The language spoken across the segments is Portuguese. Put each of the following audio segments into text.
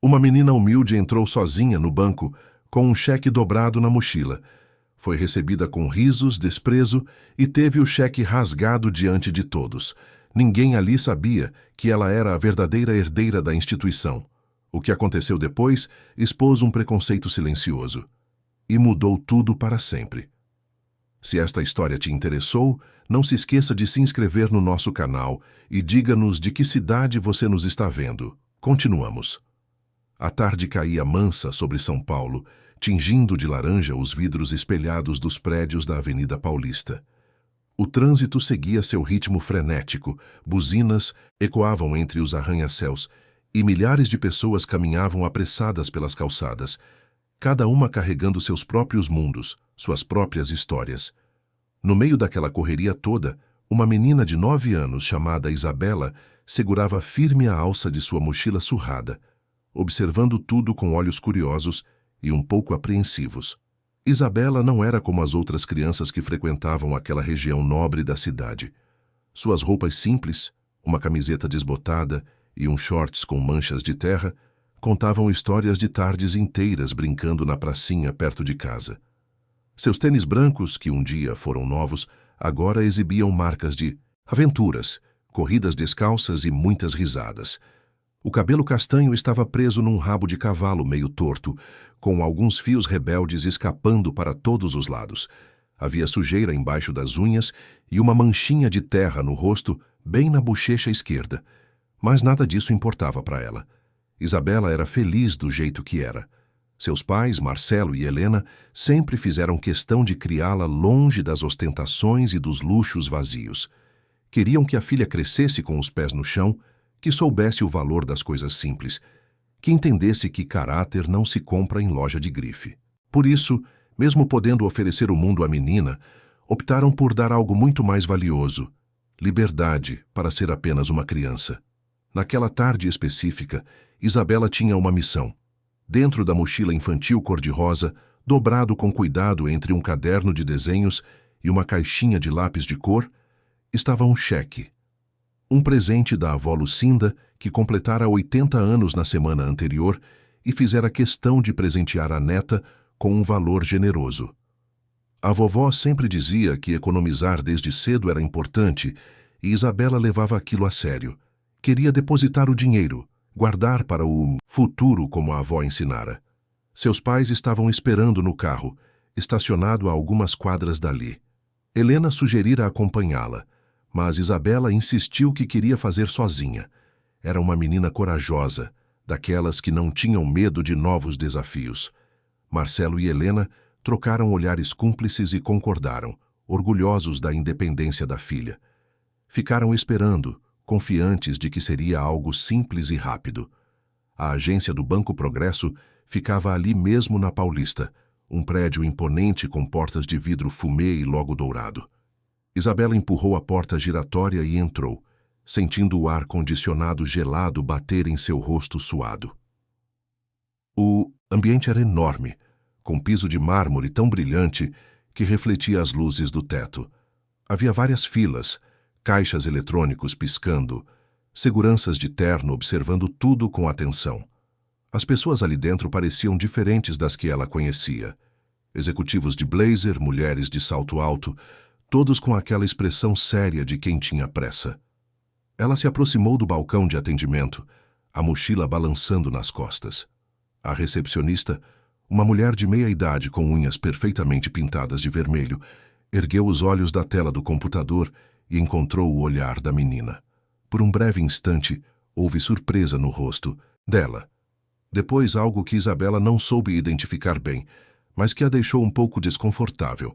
Uma menina humilde entrou sozinha no banco, com um cheque dobrado na mochila. Foi recebida com risos, desprezo e teve o cheque rasgado diante de todos. Ninguém ali sabia que ela era a verdadeira herdeira da instituição. O que aconteceu depois expôs um preconceito silencioso. E mudou tudo para sempre. Se esta história te interessou, não se esqueça de se inscrever no nosso canal e diga-nos de que cidade você nos está vendo. Continuamos. A tarde caía mansa sobre São Paulo, tingindo de laranja os vidros espelhados dos prédios da Avenida Paulista. O trânsito seguia seu ritmo frenético, buzinas ecoavam entre os arranha-céus e milhares de pessoas caminhavam apressadas pelas calçadas, cada uma carregando seus próprios mundos, suas próprias histórias. No meio daquela correria toda, uma menina de 9 anos chamada Isabela segurava firme a alça de sua mochila surrada, observando tudo com olhos curiosos e um pouco apreensivos. Isabela não era como as outras crianças que frequentavam aquela região nobre da cidade. Suas roupas simples, uma camiseta desbotada e um shorts com manchas de terra, contavam histórias de tardes inteiras brincando na pracinha perto de casa. Seus tênis brancos, que um dia foram novos, agora exibiam marcas de aventuras, corridas descalças e muitas risadas. O cabelo castanho estava preso num rabo de cavalo meio torto, com alguns fios rebeldes escapando para todos os lados. Havia sujeira embaixo das unhas e uma manchinha de terra no rosto, bem na bochecha esquerda. Mas nada disso importava para ela. Isabela era feliz do jeito que era. Seus pais, Marcelo e Helena, sempre fizeram questão de criá-la longe das ostentações e dos luxos vazios. Queriam que a filha crescesse com os pés no chão, que soubesse o valor das coisas simples, que entendesse que caráter não se compra em loja de grife. Por isso, mesmo podendo oferecer o mundo à menina, optaram por dar algo muito mais valioso: liberdade para ser apenas uma criança. Naquela tarde específica, Isabela tinha uma missão. Dentro da mochila infantil cor-de-rosa, dobrado com cuidado entre um caderno de desenhos e uma caixinha de lápis de cor, estava um cheque. Um presente da avó Lucinda, que completara 80 anos na semana anterior e fizera questão de presentear a neta com um valor generoso. A vovó sempre dizia que economizar desde cedo era importante e Isabela levava aquilo a sério. Queria depositar o dinheiro, guardar para o futuro como a avó ensinara. Seus pais estavam esperando no carro, estacionado a algumas quadras dali. Helena sugerira acompanhá-la, mas Isabela insistiu que queria fazer sozinha. Era uma menina corajosa, daquelas que não tinham medo de novos desafios. Marcelo e Helena trocaram olhares cúmplices e concordaram, orgulhosos da independência da filha. Ficaram esperando, confiantes de que seria algo simples e rápido. A agência do Banco Progresso ficava ali mesmo na Paulista, um prédio imponente com portas de vidro fumê e logo dourado. Isabela empurrou a porta giratória e entrou, sentindo o ar-condicionado gelado bater em seu rosto suado. O ambiente era enorme, com piso de mármore tão brilhante que refletia as luzes do teto. Havia várias filas, caixas eletrônicos piscando, seguranças de terno observando tudo com atenção. As pessoas ali dentro pareciam diferentes das que ela conhecia. Executivos de blazer, mulheres de salto alto, todos com aquela expressão séria de quem tinha pressa. Ela se aproximou do balcão de atendimento, a mochila balançando nas costas. A recepcionista, uma mulher de meia idade com unhas perfeitamente pintadas de vermelho, ergueu os olhos da tela do computador e encontrou o olhar da menina. Por um breve instante, houve surpresa no rosto dela. Depois, algo que Isabela não soube identificar bem, mas que a deixou um pouco desconfortável.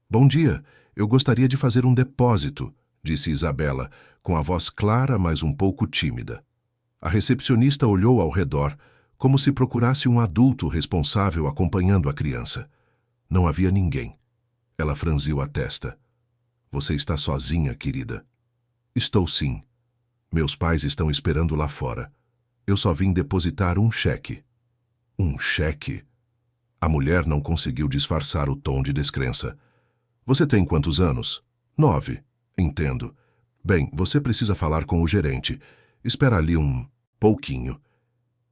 "Bom dia, eu gostaria de fazer um depósito", disse Isabela, com a voz clara, mas um pouco tímida. A recepcionista olhou ao redor, como se procurasse um adulto responsável acompanhando a criança. Não havia ninguém. Ela franziu a testa. "Você está sozinha, querida?" "Estou sim. Meus pais estão esperando lá fora. Eu só vim depositar um cheque." "Um cheque?" A mulher não conseguiu disfarçar o tom de descrença. "Você tem quantos anos?" 9. "Entendo. Bem, você precisa falar com o gerente. Espera ali um pouquinho."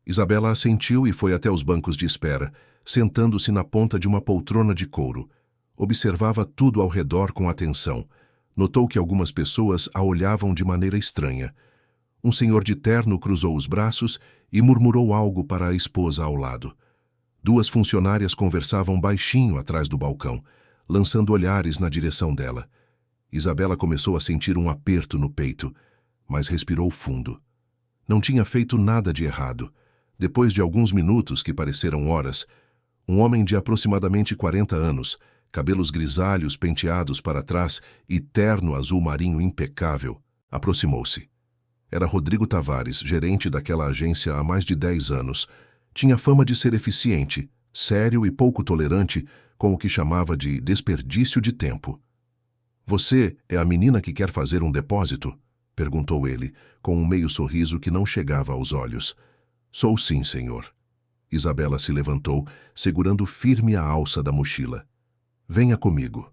Isabela assentiu e foi até os bancos de espera, sentando-se na ponta de uma poltrona de couro. Observava tudo ao redor com atenção. Notou que algumas pessoas a olhavam de maneira estranha. Um senhor de terno cruzou os braços e murmurou algo para a esposa ao lado. Duas funcionárias conversavam baixinho atrás do balcão, lançando olhares na direção dela. Isabela começou a sentir um aperto no peito, mas respirou fundo. Não tinha feito nada de errado. Depois de alguns minutos que pareceram horas, um homem de aproximadamente 40 anos, cabelos grisalhos penteados para trás e terno azul marinho impecável, aproximou-se. Era Rodrigo Tavares, gerente daquela agência há mais de 10 anos. Tinha fama de ser eficiente, sério e pouco tolerante com o que chamava de desperdício de tempo. "Você é a menina que quer fazer um depósito?" perguntou ele, com um meio sorriso que não chegava aos olhos. "Sou sim, senhor." Isabela se levantou, segurando firme a alça da mochila. "Venha comigo."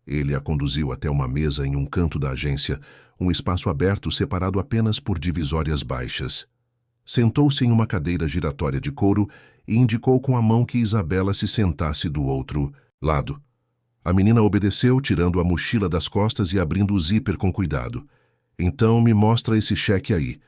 Ele a conduziu até uma mesa em um canto da agência, um espaço aberto separado apenas por divisórias baixas. Sentou-se em uma cadeira giratória de couro e indicou com a mão que Isabela se sentasse do outro lado. A menina obedeceu, tirando a mochila das costas e abrindo o zíper com cuidado. "Então me mostra esse cheque aí."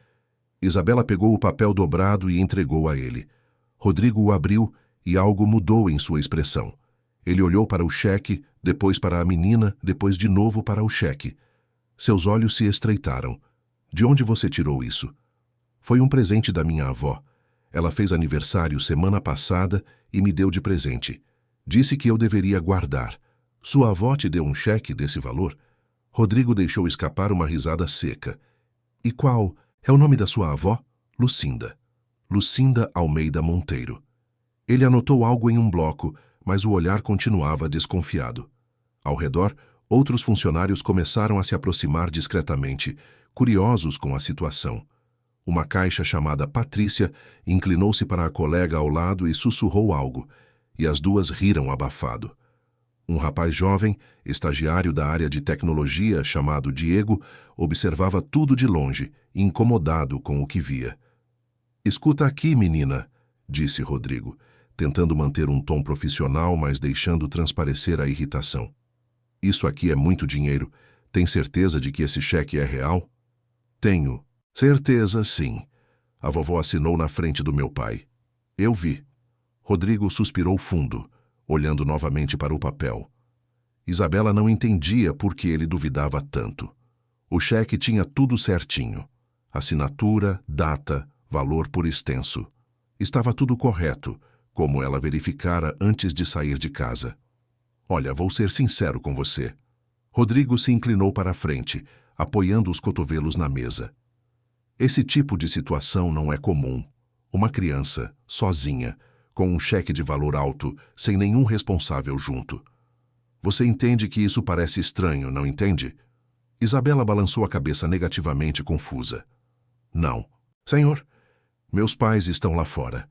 Isabela pegou o papel dobrado e entregou a ele. Rodrigo o abriu e algo mudou em sua expressão. Ele olhou para o cheque, depois para a menina, depois de novo para o cheque. Seus olhos se estreitaram. "De onde você tirou isso?" "Foi um presente da minha avó. Ela fez aniversário semana passada e me deu de presente. Disse que eu deveria guardar. Sua avó te deu um cheque desse valor?" Rodrigo deixou escapar uma risada seca. "E qual é o nome da sua avó?" "Lucinda. Lucinda Almeida Monteiro." Ele anotou algo em um bloco, mas o olhar continuava desconfiado. Ao redor, outros funcionários começaram a se aproximar discretamente, curiosos com a situação. Uma caixa chamada Patrícia inclinou-se para a colega ao lado e sussurrou algo, e as duas riram abafado. Um rapaz jovem, estagiário da área de tecnologia, chamado Diego, observava tudo de longe, incomodado com o que via. "Escuta aqui, menina", disse Rodrigo, tentando manter um tom profissional, mas deixando transparecer a irritação. "Isso aqui é muito dinheiro. Tem certeza de que esse cheque é real?" "Tenho. Certeza, sim. A vovó assinou na frente do meu pai. Eu vi." Rodrigo suspirou fundo, olhando novamente para o papel. Isabela não entendia por que ele duvidava tanto. O cheque tinha tudo certinho. Assinatura, data, valor por extenso. Estava tudo correto, como ela verificara antes de sair de casa. "Olha, vou ser sincero com você." Rodrigo se inclinou para a frente, apoiando os cotovelos na mesa. "Esse tipo de situação não é comum. Uma criança, sozinha, com um cheque de valor alto, sem nenhum responsável junto. Você entende que isso parece estranho, não entende?" Isabela balançou a cabeça negativamente, confusa. "Não. Senhor, meus pais estão lá fora.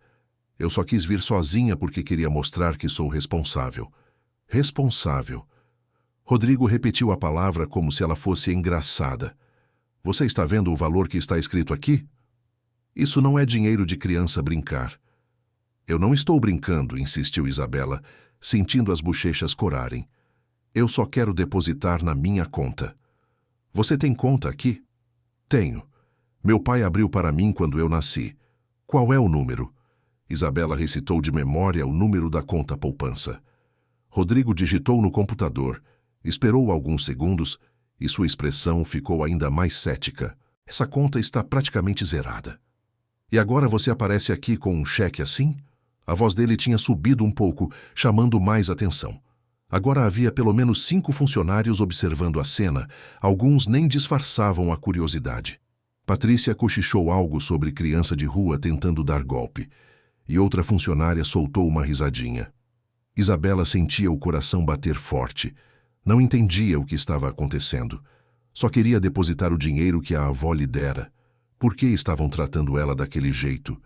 Eu só quis vir sozinha porque queria mostrar que sou responsável." "Responsável." Rodrigo repetiu a palavra como se ela fosse engraçada. "Você está vendo o valor que está escrito aqui? Isso não é dinheiro de criança brincar." "Eu não estou brincando", insistiu Isabela, sentindo as bochechas corarem. "Eu só quero depositar na minha conta." "Você tem conta aqui?" "Tenho. Meu pai abriu para mim quando eu nasci." "Qual é o número?" Isabela recitou de memória o número da conta poupança. Rodrigo digitou no computador, esperou alguns segundos e sua expressão ficou ainda mais cética. "Essa conta está praticamente zerada." "E agora você aparece aqui com um cheque assim?" A voz dele tinha subido um pouco, chamando mais atenção. Agora havia pelo menos 5 funcionários observando a cena, alguns nem disfarçavam a curiosidade. Patrícia cochichou algo sobre criança de rua tentando dar golpe, e outra funcionária soltou uma risadinha. Isabela sentia o coração bater forte. Não entendia o que estava acontecendo. Só queria depositar o dinheiro que a avó lhe dera. Por que estavam tratando ela daquele jeito?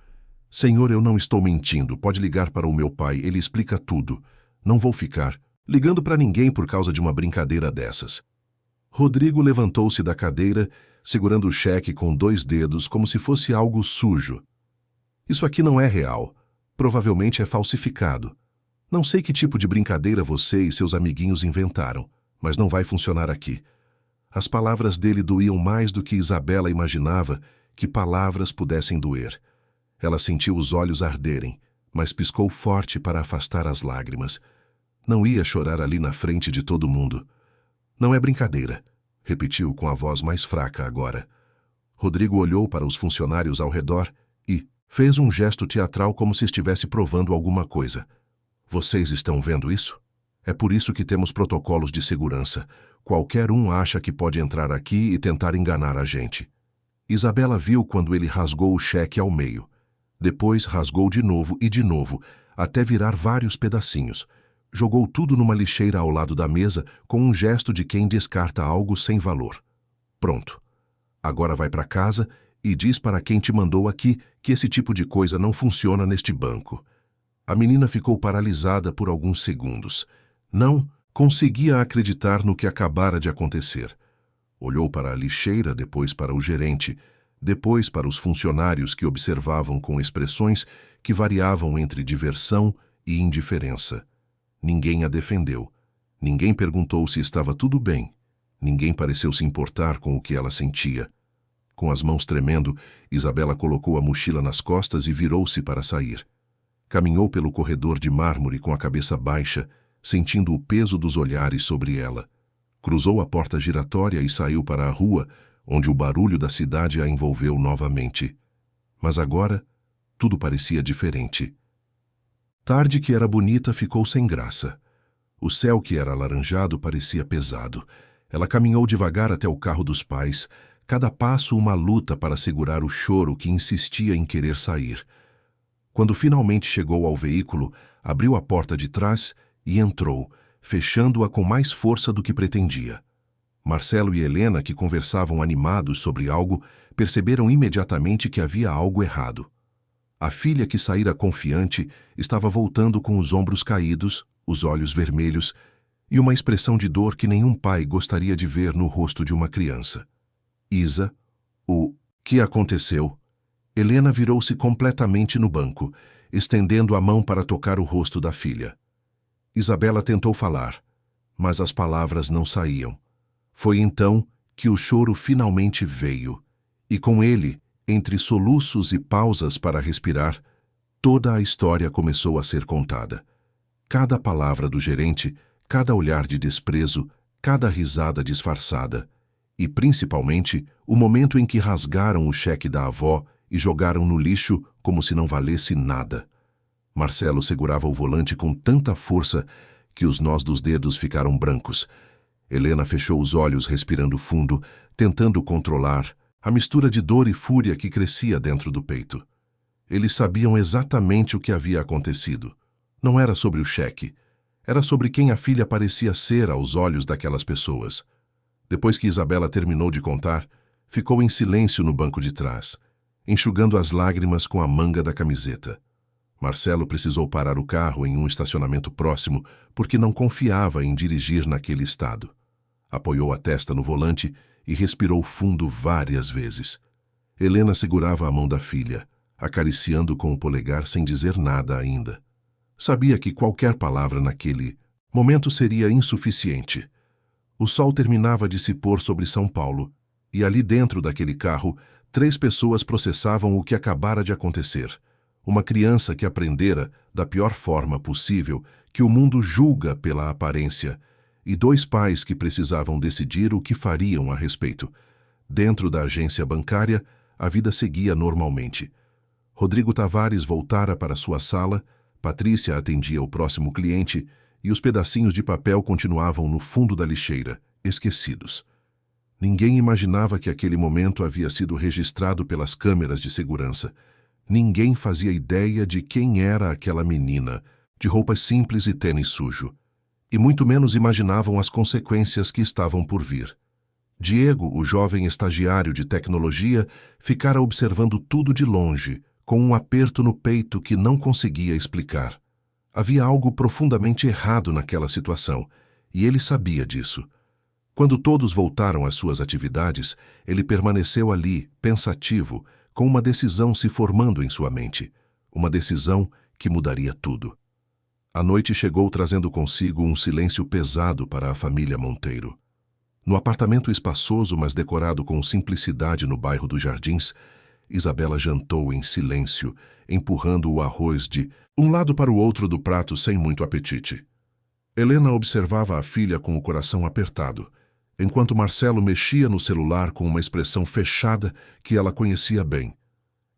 "Senhor, eu não estou mentindo. Pode ligar para o meu pai, ele explica tudo. Não vou ficar ligando para ninguém por causa de uma brincadeira dessas." Rodrigo levantou-se da cadeira, segurando o cheque com 2 dedos como se fosse algo sujo. Isso aqui não é real. Provavelmente é falsificado. Não sei que tipo de brincadeira você e seus amiguinhos inventaram, mas não vai funcionar aqui. As palavras dele doíam mais do que Isabela imaginava que palavras pudessem doer. Ela sentiu os olhos arderem, mas piscou forte para afastar as lágrimas. Não ia chorar ali na frente de todo mundo. Não é brincadeira, repetiu com a voz mais fraca agora. Rodrigo olhou para os funcionários ao redor e fez um gesto teatral como se estivesse provando alguma coisa. Vocês estão vendo isso? É por isso que temos protocolos de segurança. Qualquer um acha que pode entrar aqui e tentar enganar a gente. Isabela viu quando ele rasgou o cheque ao meio. Depois rasgou de novo, até virar vários pedacinhos. Jogou tudo numa lixeira ao lado da mesa com um gesto de quem descarta algo sem valor. Pronto. Agora vai para casa e diz para quem te mandou aqui que esse tipo de coisa não funciona neste banco. A menina ficou paralisada por alguns segundos. Não conseguia acreditar no que acabara de acontecer. Olhou para a lixeira, depois para o gerente, depois para os funcionários que observavam com expressões que variavam entre diversão e indiferença. Ninguém a defendeu. Ninguém perguntou se estava tudo bem. Ninguém pareceu se importar com o que ela sentia. Com as mãos tremendo, Isabela colocou a mochila nas costas e virou-se para sair. Caminhou pelo corredor de mármore com a cabeça baixa, sentindo o peso dos olhares sobre ela. Cruzou a porta giratória e saiu para a rua, onde o barulho da cidade a envolveu novamente. Mas agora, tudo parecia diferente. Tarde que era bonita ficou sem graça. O céu que era alaranjado parecia pesado. Ela caminhou devagar até o carro dos pais, cada passo uma luta para segurar o choro que insistia em querer sair. Quando finalmente chegou ao veículo, abriu a porta de trás e entrou, fechando-a com mais força do que pretendia. Marcelo e Helena, que conversavam animados sobre algo, perceberam imediatamente que havia algo errado. A filha, que saíra confiante, estava voltando com os ombros caídos, os olhos vermelhos e uma expressão de dor que nenhum pai gostaria de ver no rosto de uma criança. Isa, o que aconteceu? Helena virou-se completamente no banco, estendendo a mão para tocar o rosto da filha. Isabela tentou falar, mas as palavras não saíam. Foi então que o choro finalmente veio, e com ele, entre soluços e pausas para respirar, toda a história começou a ser contada. Cada palavra do gerente, cada olhar de desprezo, cada risada disfarçada, e principalmente o momento em que rasgaram o cheque da avó e jogaram no lixo como se não valesse nada. Marcelo segurava o volante com tanta força que os nós dos dedos ficaram brancos. Helena fechou os olhos, respirando fundo, tentando controlar a mistura de dor e fúria que crescia dentro do peito. Eles sabiam exatamente o que havia acontecido. Não era sobre o cheque. Era sobre quem a filha parecia ser aos olhos daquelas pessoas. Depois que Isabela terminou de contar, ficou em silêncio no banco de trás, enxugando as lágrimas com a manga da camiseta. Marcelo precisou parar o carro em um estacionamento próximo porque não confiava em dirigir naquele estado. Apoiou a testa no volante e respirou fundo várias vezes. Helena segurava a mão da filha, acariciando com o polegar sem dizer nada ainda. Sabia que qualquer palavra naquele momento seria insuficiente. O sol terminava de se pôr sobre São Paulo, e ali dentro daquele carro, 3 pessoas processavam o que acabara de acontecer. Uma criança que aprendera, da pior forma possível, que o mundo julga pela aparência, e 2 pais que precisavam decidir o que fariam a respeito. Dentro da agência bancária, a vida seguia normalmente. Rodrigo Tavares voltara para sua sala, Patrícia atendia o próximo cliente e os pedacinhos de papel continuavam no fundo da lixeira, esquecidos. Ninguém imaginava que aquele momento havia sido registrado pelas câmeras de segurança. Ninguém fazia ideia de quem era aquela menina, de roupas simples e tênis sujo. E muito menos imaginavam as consequências que estavam por vir. Diego, o jovem estagiário de tecnologia, ficara observando tudo de longe, com um aperto no peito que não conseguia explicar. Havia algo profundamente errado naquela situação, e ele sabia disso. Quando todos voltaram às suas atividades, ele permaneceu ali, pensativo, com uma decisão se formando em sua mente, uma decisão que mudaria tudo. A noite chegou trazendo consigo um silêncio pesado para a família Monteiro. No apartamento espaçoso, mas decorado com simplicidade no bairro dos Jardins, Isabela jantou em silêncio, empurrando o arroz de um lado para o outro do prato sem muito apetite. Helena observava a filha com o coração apertado, enquanto Marcelo mexia no celular com uma expressão fechada que ela conhecia bem.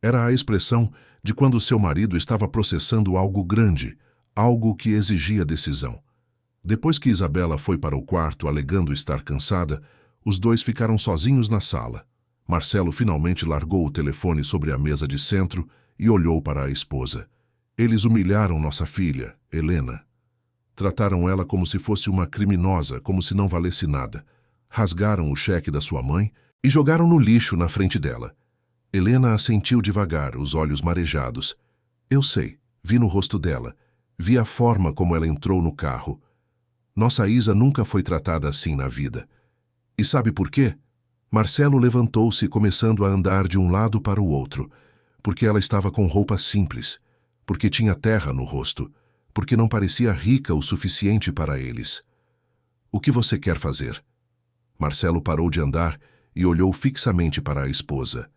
Era a expressão de quando seu marido estava processando algo grande, algo que exigia decisão. Depois que Isabela foi para o quarto alegando estar cansada, os dois ficaram sozinhos na sala. Marcelo finalmente largou o telefone sobre a mesa de centro e olhou para a esposa. Eles humilharam nossa filha, Helena. Trataram ela como se fosse uma criminosa, como se não valesse nada. Rasgaram o cheque da sua mãe e jogaram no lixo na frente dela. Helena assentiu devagar, os olhos marejados. Eu sei, vi no rosto dela. Vi a forma como ela entrou no carro. Nossa Isa nunca foi tratada assim na vida. E sabe por quê? Marcelo levantou-se, começando a andar de um lado para o outro, porque ela estava com roupa simples, porque tinha terra no rosto, porque não parecia rica o suficiente para eles. O que você quer fazer? Marcelo parou de andar e olhou fixamente para a esposa.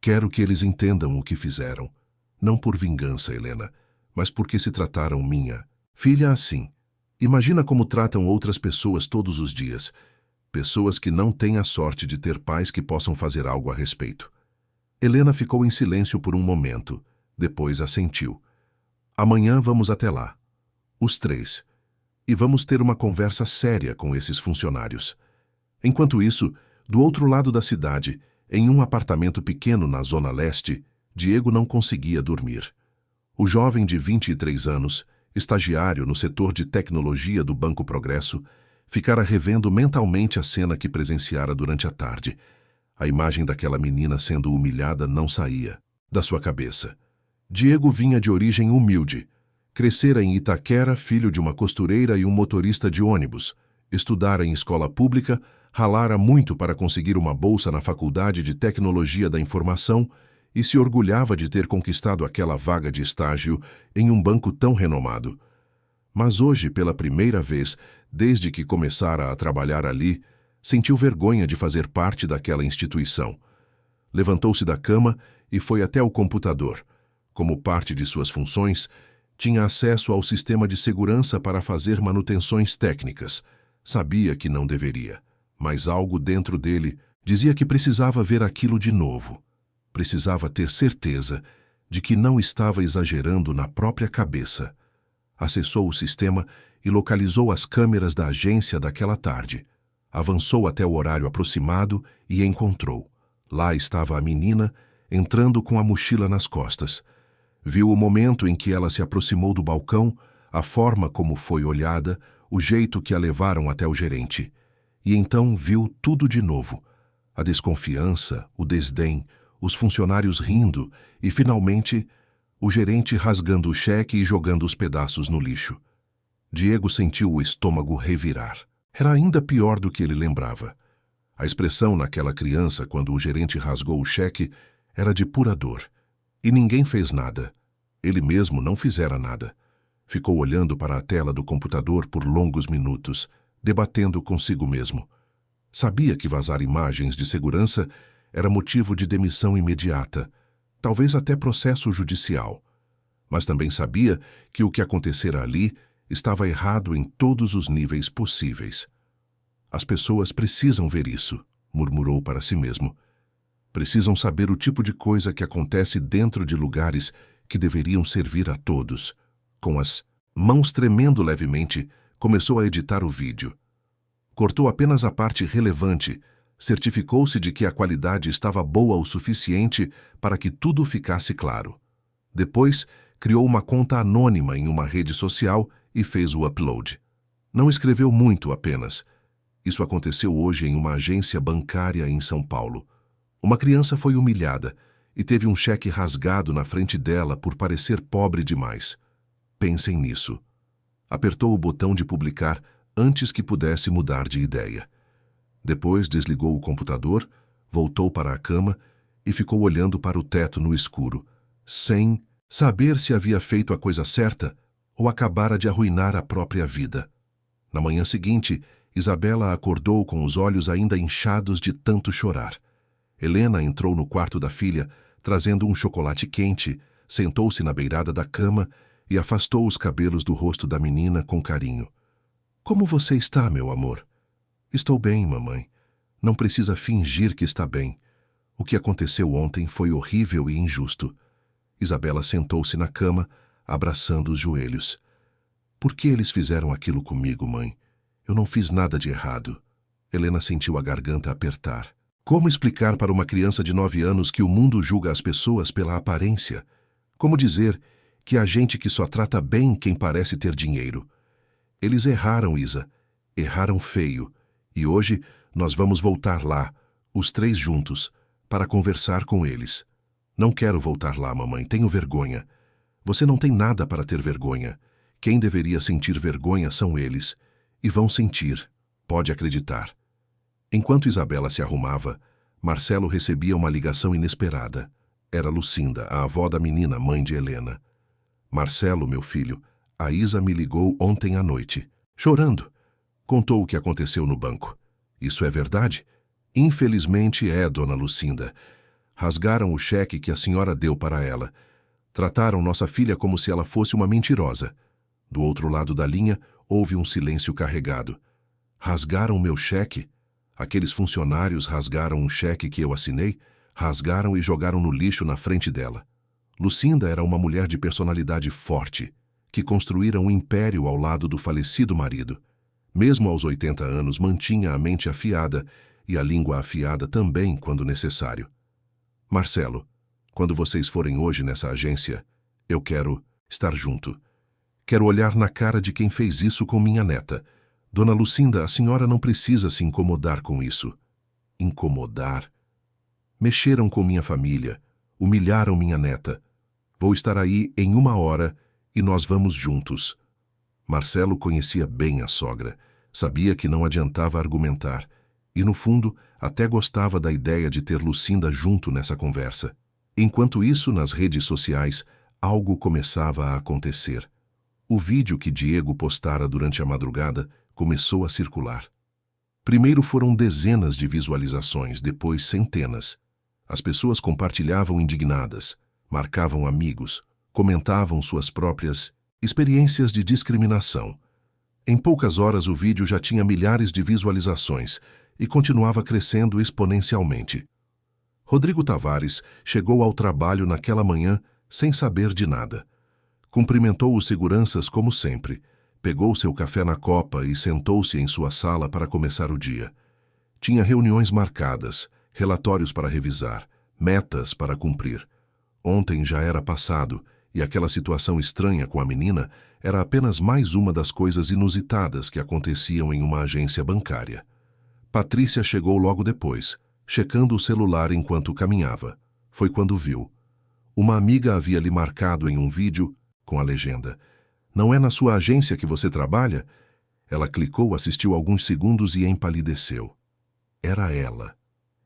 Quero que eles entendam o que fizeram. Não por vingança, Helena, mas porque se trataram minha filha assim. Imagina como tratam outras pessoas todos os dias. Pessoas que não têm a sorte de ter pais que possam fazer algo a respeito. Helena ficou em silêncio por um momento. Depois assentiu. Amanhã vamos até lá. Os três. E vamos ter uma conversa séria com esses funcionários. Enquanto isso, do outro lado da cidade, em um apartamento pequeno na Zona Leste, Diego não conseguia dormir. O jovem de 23 anos, estagiário no setor de tecnologia do Banco Progresso, ficara revendo mentalmente a cena que presenciara durante a tarde. A imagem daquela menina sendo humilhada não saía da sua cabeça. Diego vinha de origem humilde. Crescera em Itaquera, filho de uma costureira e um motorista de ônibus. Estudara em escola pública, ralara muito para conseguir uma bolsa na Faculdade de Tecnologia da Informação e se orgulhava de ter conquistado aquela vaga de estágio em um banco tão renomado. Mas hoje, pela primeira vez, desde que começara a trabalhar ali, sentiu vergonha de fazer parte daquela instituição. Levantou-se da cama e foi até o computador. Como parte de suas funções, tinha acesso ao sistema de segurança para fazer manutenções técnicas. Sabia que não deveria, mas algo dentro dele dizia que precisava ver aquilo de novo. Precisava ter certeza de que não estava exagerando na própria cabeça. Acessou o sistema e localizou as câmeras da agência daquela tarde. Avançou até o horário aproximado e encontrou. Lá estava a menina, entrando com a mochila nas costas. Viu o momento em que ela se aproximou do balcão, a forma como foi olhada, o jeito que a levaram até o gerente. E então viu tudo de novo. A desconfiança, o desdém, os funcionários rindo e, finalmente, o gerente rasgando o cheque e jogando os pedaços no lixo. Diego sentiu o estômago revirar. Era ainda pior do que ele lembrava. A expressão naquela criança quando o gerente rasgou o cheque era de pura dor. E ninguém fez nada. Ele mesmo não fizera nada. Ficou olhando para a tela do computador por longos minutos, debatendo consigo mesmo. Sabia que vazar imagens de segurança era motivo de demissão imediata, talvez até processo judicial. Mas também sabia que o que acontecera ali estava errado em todos os níveis possíveis. As pessoas precisam ver isso, murmurou para si mesmo. Precisam saber o tipo de coisa que acontece dentro de lugares que deveriam servir a todos. Com as mãos tremendo levemente, começou a editar o vídeo. Cortou apenas a parte relevante, certificou-se de que a qualidade estava boa o suficiente para que tudo ficasse claro. Depois, criou uma conta anônima em uma rede social e fez o upload. Não escreveu muito apenas. Isso aconteceu hoje em uma agência bancária em São Paulo. Uma criança foi humilhada e teve um cheque rasgado na frente dela por parecer pobre demais. Pensem nisso. Apertou o botão de publicar antes que pudesse mudar de ideia. Depois desligou o computador, voltou para a cama e ficou olhando para o teto no escuro, sem saber se havia feito a coisa certa ou acabara de arruinar a própria vida. Na manhã seguinte, Isabela acordou com os olhos ainda inchados de tanto chorar. Helena entrou no quarto da filha, trazendo um chocolate quente, sentou-se na beirada da cama e afastou os cabelos do rosto da menina com carinho. Como você está, meu amor? Estou bem, mamãe. Não precisa fingir que está bem. O que aconteceu ontem foi horrível e injusto. Isabela sentou-se na cama, abraçando os joelhos. Por que eles fizeram aquilo comigo, mãe? Eu não fiz nada de errado. Helena sentiu a garganta apertar. Como explicar para uma criança de 9 anos que o mundo julga as pessoas pela aparência? Como dizer que há gente que só trata bem quem parece ter dinheiro? Eles erraram, Isa. Erraram feio. E hoje nós vamos voltar lá, os 3 juntos, para conversar com eles. Não quero voltar lá, mamãe. Tenho vergonha. Você não tem nada para ter vergonha. Quem deveria sentir vergonha são eles. E vão sentir. Pode acreditar. Enquanto Isabela se arrumava, Marcelo recebia uma ligação inesperada. Era Lucinda, a avó da menina, mãe de Helena. Marcelo, meu filho, a Isa me ligou ontem à noite, chorando. Contou o que aconteceu no banco. Isso é verdade? Infelizmente é, dona Lucinda. Rasgaram o cheque que a senhora deu para ela. Trataram nossa filha como se ela fosse uma mentirosa. Do outro lado da linha, houve um silêncio carregado. Rasgaram meu cheque? Aqueles funcionários rasgaram um cheque que eu assinei, rasgaram e jogaram no lixo na frente dela. Lucinda era uma mulher de personalidade forte, que construíra um império ao lado do falecido marido. Mesmo aos 80 anos, mantinha a mente afiada e a língua afiada também quando necessário. Marcelo, quando vocês forem hoje nessa agência, eu quero estar junto. Quero olhar na cara de quem fez isso com minha neta. Dona Lucinda, a senhora não precisa se incomodar com isso. Incomodar? Mexeram com minha família, humilharam minha neta. Vou estar aí em 1 hora e nós vamos juntos. Marcelo conhecia bem a sogra, sabia que não adiantava argumentar e, no fundo, até gostava da ideia de ter Lucinda junto nessa conversa. Enquanto isso, nas redes sociais, algo começava a acontecer. O vídeo que Diego postara durante a madrugada começou a circular. Primeiro foram dezenas de visualizações, depois centenas. As pessoas compartilhavam indignadas, marcavam amigos, comentavam suas próprias experiências de discriminação. Em poucas horas o vídeo já tinha milhares de visualizações e continuava crescendo exponencialmente. Rodrigo Tavares chegou ao trabalho naquela manhã sem saber de nada. Cumprimentou os seguranças como sempre, pegou seu café na copa e sentou-se em sua sala para começar o dia. Tinha reuniões marcadas, relatórios para revisar, metas para cumprir. Ontem já era passado e aquela situação estranha com a menina era apenas mais uma das coisas inusitadas que aconteciam em uma agência bancária. Patrícia chegou logo depois, checando o celular enquanto caminhava. Foi quando viu. Uma amiga havia lhe marcado em um vídeo com a legenda: "Não é na sua agência que você trabalha?" Ela clicou, assistiu alguns segundos e empalideceu. Era ela.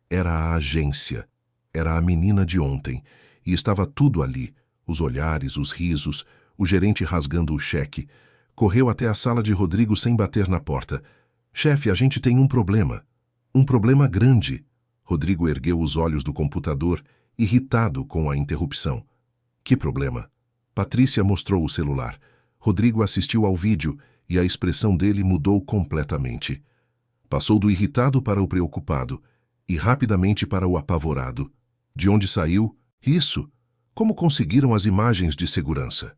Era a agência. Era a menina de ontem. E estava tudo ali. Os olhares, os risos, o gerente rasgando o cheque. Correu até a sala de Rodrigo sem bater na porta. "Chefe, a gente tem um problema. Um problema grande." Rodrigo ergueu os olhos do computador, irritado com a interrupção. "Que problema?" Patrícia mostrou o celular. Rodrigo assistiu ao vídeo e a expressão dele mudou completamente. Passou do irritado para o preocupado e rapidamente para o apavorado. De onde saiu? Isso! Como conseguiram as imagens de segurança?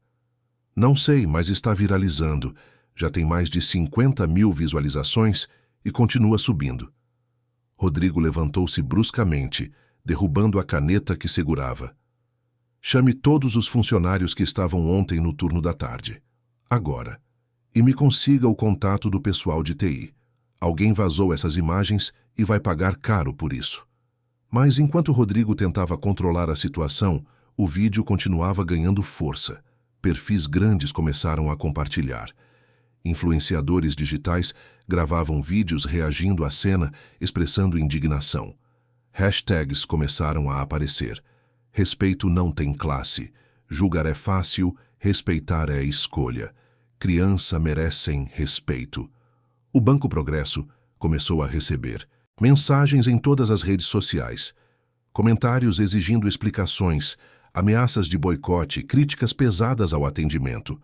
"Não sei, mas está viralizando. Já tem mais de 50.000 visualizações e continua subindo." Rodrigo levantou-se bruscamente, derrubando a caneta que segurava. "Chame todos os funcionários que estavam ontem no turno da tarde. Agora. E me consiga o contato do pessoal de TI. Alguém vazou essas imagens e vai pagar caro por isso." Mas enquanto Rodrigo tentava controlar a situação, o vídeo continuava ganhando força. Perfis grandes começaram a compartilhar. Influenciadores digitais gravavam vídeos reagindo à cena, expressando indignação. Hashtags começaram a aparecer. Respeito não tem classe. Julgar é fácil, respeitar é escolha. Criança merecem respeito. O Banco Progresso começou a receber mensagens em todas as redes sociais, comentários exigindo explicações, ameaças de boicote, críticas pesadas ao atendimento.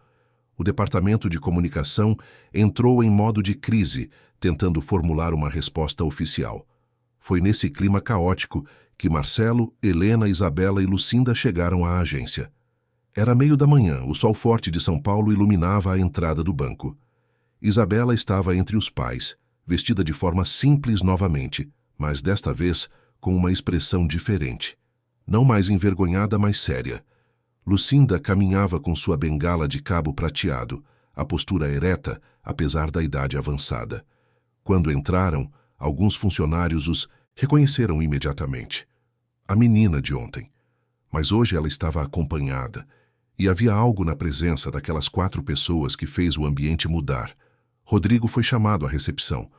O Departamento de Comunicação entrou em modo de crise, tentando formular uma resposta oficial. Foi nesse clima caótico que Marcelo, Helena, Isabela e Lucinda chegaram à agência. Era meio da manhã, o sol forte de São Paulo iluminava a entrada do banco. Isabela estava entre os pais, vestida de forma simples novamente, mas desta vez com uma expressão diferente. Não mais envergonhada, mas séria. Lucinda caminhava com sua bengala de cabo prateado, a postura ereta, apesar da idade avançada. Quando entraram, alguns funcionários os reconheceram imediatamente. A menina de ontem. Mas hoje ela estava acompanhada, e havia algo na presença daquelas 4 pessoas que fez o ambiente mudar. Rodrigo foi chamado à recepção.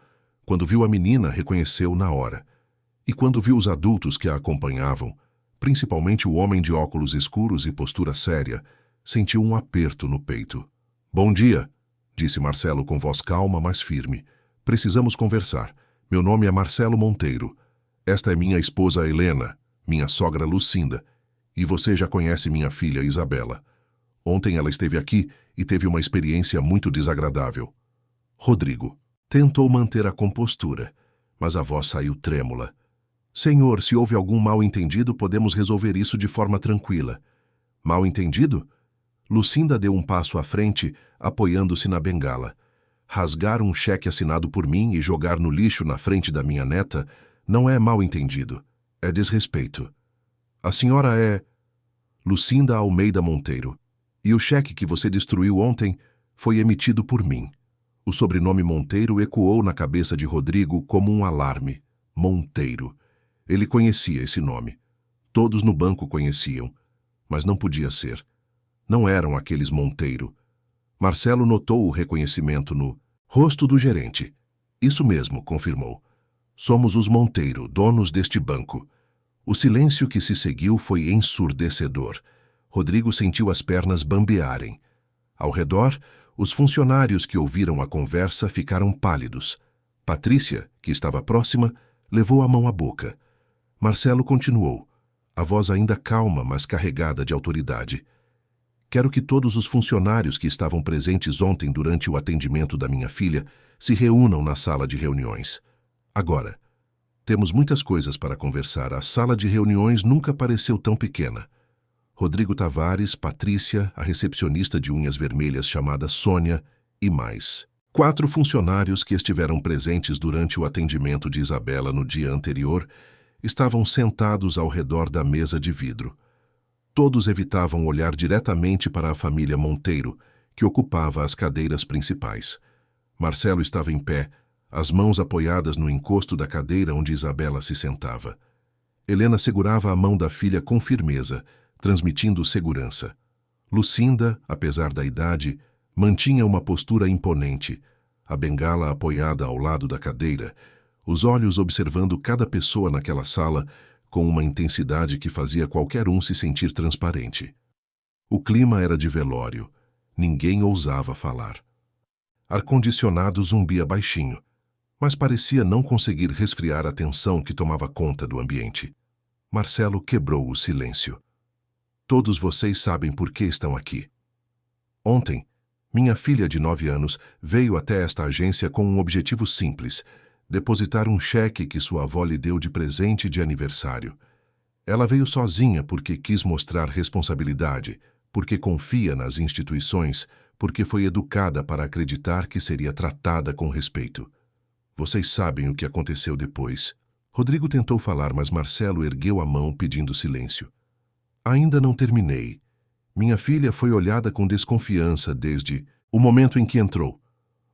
Quando viu a menina, reconheceu na hora. E quando viu os adultos que a acompanhavam, principalmente o homem de óculos escuros e postura séria, sentiu um aperto no peito. "Bom dia", disse Marcelo com voz calma, mas firme. "Precisamos conversar. Meu nome é Marcelo Monteiro. Esta é minha esposa Helena, minha sogra Lucinda, e você já conhece minha filha Isabela. Ontem ela esteve aqui e teve uma experiência muito desagradável." Rodrigo tentou manter a compostura, mas a voz saiu trêmula. "Senhor, se houve algum mal-entendido, podemos resolver isso de forma tranquila." "Mal-entendido?" Lucinda deu um passo à frente, apoiando-se na bengala. "Rasgar um cheque assinado por mim e jogar no lixo na frente da minha neta não é mal-entendido, é desrespeito. A senhora é Lucinda Almeida Monteiro, e o cheque que você destruiu ontem foi emitido por mim." O sobrenome Monteiro ecoou na cabeça de Rodrigo como um alarme. Monteiro. Ele conhecia esse nome. Todos no banco conheciam, mas não podia ser. Não eram aqueles Monteiro. Marcelo notou o reconhecimento no rosto do gerente. "Isso mesmo", confirmou. "Somos os Monteiro, donos deste banco." O silêncio que se seguiu foi ensurdecedor. Rodrigo sentiu as pernas bambearem. Ao redor, os funcionários que ouviram a conversa ficaram pálidos. Patrícia, que estava próxima, levou a mão à boca. Marcelo continuou, a voz ainda calma, mas carregada de autoridade. "Quero que todos os funcionários que estavam presentes ontem durante o atendimento da minha filha se reúnam na sala de reuniões. Agora. Temos muitas coisas para conversar. A sala de reuniões nunca pareceu tão pequena. Rodrigo Tavares, Patrícia, a recepcionista de unhas vermelhas chamada Sônia e mais 4 funcionários que estiveram presentes durante o atendimento de Isabela no dia anterior estavam sentados ao redor da mesa de vidro. Todos evitavam olhar diretamente para a família Monteiro, que ocupava as cadeiras principais. Marcelo estava em pé, as mãos apoiadas no encosto da cadeira onde Isabela se sentava. Helena segurava a mão da filha com firmeza, transmitindo segurança. Lucinda, apesar da idade, mantinha uma postura imponente, a bengala apoiada ao lado da cadeira, os olhos observando cada pessoa naquela sala com uma intensidade que fazia qualquer um se sentir transparente. O clima era de velório. Ninguém ousava falar. Ar-condicionado zumbia baixinho, mas parecia não conseguir resfriar a tensão que tomava conta do ambiente. Marcelo quebrou o silêncio. "Todos vocês sabem por que estão aqui. Ontem, minha filha de 9 anos veio até esta agência com um objetivo simples: depositar um cheque que sua avó lhe deu de presente de aniversário. Ela veio sozinha porque quis mostrar responsabilidade, porque confia nas instituições, porque foi educada para acreditar que seria tratada com respeito. Vocês sabem o que aconteceu depois." Rodrigo tentou falar, mas Marcelo ergueu a mão pedindo silêncio. "Ainda não terminei. Minha filha foi olhada com desconfiança desde o momento em que entrou.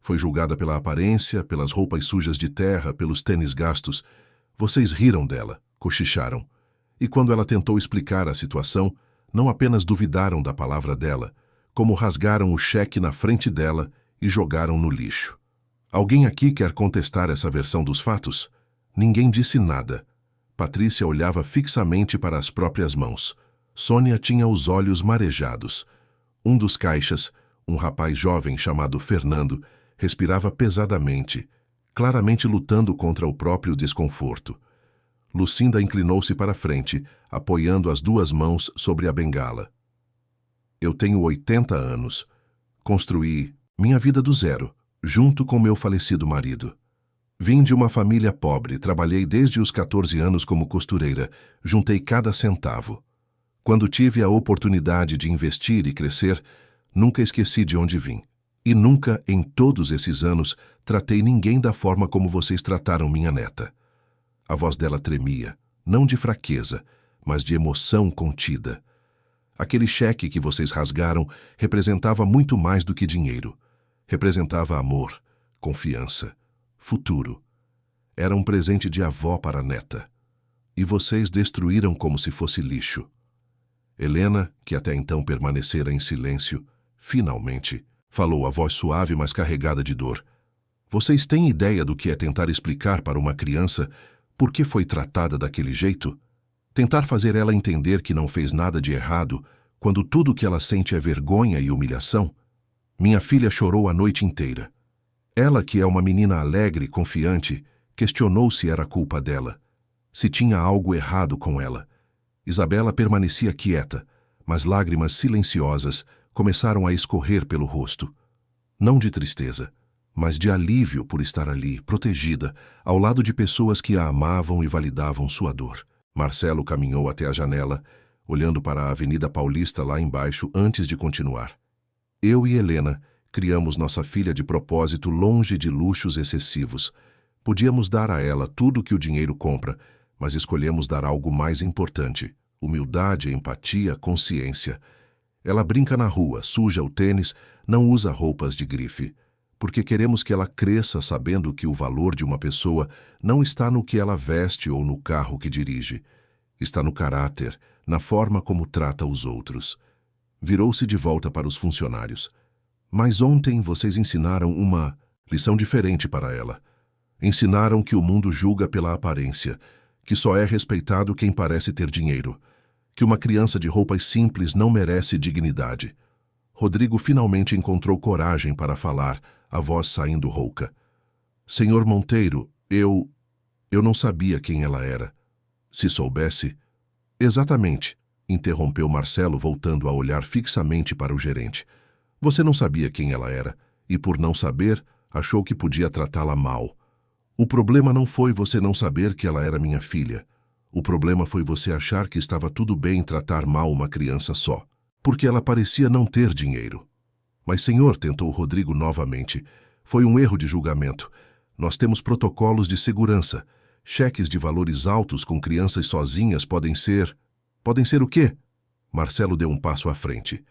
Foi julgada pela aparência, pelas roupas sujas de terra, pelos tênis gastos. Vocês riram dela, cochicharam. E quando ela tentou explicar a situação, não apenas duvidaram da palavra dela, como rasgaram o cheque na frente dela e jogaram no lixo. Alguém aqui quer contestar essa versão dos fatos?" Ninguém disse nada. Patrícia olhava fixamente para as próprias mãos. Sônia tinha os olhos marejados. Um dos caixas, um rapaz jovem chamado Fernando, respirava pesadamente, claramente lutando contra o próprio desconforto. Lucinda inclinou-se para a frente, apoiando as duas mãos sobre a bengala. Eu tenho 80 anos. Construí minha vida do zero, junto com meu falecido marido. Vim de uma família pobre, trabalhei desde os 14 anos como costureira, juntei cada centavo. Quando tive a oportunidade de investir e crescer, nunca esqueci de onde vim. E nunca, em todos esses anos, tratei ninguém da forma como vocês trataram minha neta. A voz dela tremia, não de fraqueza, mas de emoção contida. Aquele cheque que vocês rasgaram representava muito mais do que dinheiro. Representava amor, confiança, futuro. Era um presente de avó para a neta. E vocês destruíram como se fosse lixo. Helena, que até então permanecera em silêncio, finalmente falou a voz suave, mas carregada de dor. Vocês têm ideia do que é tentar explicar para uma criança por que foi tratada daquele jeito? Tentar fazer ela entender que não fez nada de errado, quando tudo que ela sente é vergonha e humilhação? Minha filha chorou a noite inteira. Ela, que é uma menina alegre e confiante, questionou se era culpa dela, se tinha algo errado com ela. Isabela permanecia quieta, mas lágrimas silenciosas começaram a escorrer pelo rosto. Não de tristeza, mas de alívio por estar ali, protegida, ao lado de pessoas que a amavam e validavam sua dor. Marcelo caminhou até a janela, olhando para a Avenida Paulista lá embaixo antes de continuar. Eu e Helena criamos nossa filha de propósito longe de luxos excessivos. Podíamos dar a ela tudo que o dinheiro compra, mas escolhemos dar algo mais importante: humildade, empatia, consciência. Ela brinca na rua, suja o tênis, não usa roupas de grife, porque queremos que ela cresça sabendo que o valor de uma pessoa não está no que ela veste ou no carro que dirige. Está no caráter, na forma como trata os outros. Virou-se de volta para os funcionários. Mas ontem vocês ensinaram uma lição diferente para ela. Ensinaram que o mundo julga pela aparência, que só é respeitado quem parece ter dinheiro, que uma criança de roupas simples não merece dignidade. Rodrigo finalmente encontrou coragem para falar, a voz saindo rouca. Senhor Monteiro, eu não sabia quem ela era. Se soubesse... Exatamente, interrompeu Marcelo, voltando a olhar fixamente para o gerente. Você não sabia quem ela era, e por não saber, achou que podia tratá-la mal. O problema não foi você não saber que ela era minha filha. O problema foi você achar que estava tudo bem tratar mal uma criança só, porque ela parecia não ter dinheiro. Mas, senhor, tentou Rodrigo novamente, foi um erro de julgamento. Nós temos protocolos de segurança. Cheques de valores altos com crianças sozinhas podem ser... Podem ser o quê? Marcelo deu um passo à frente.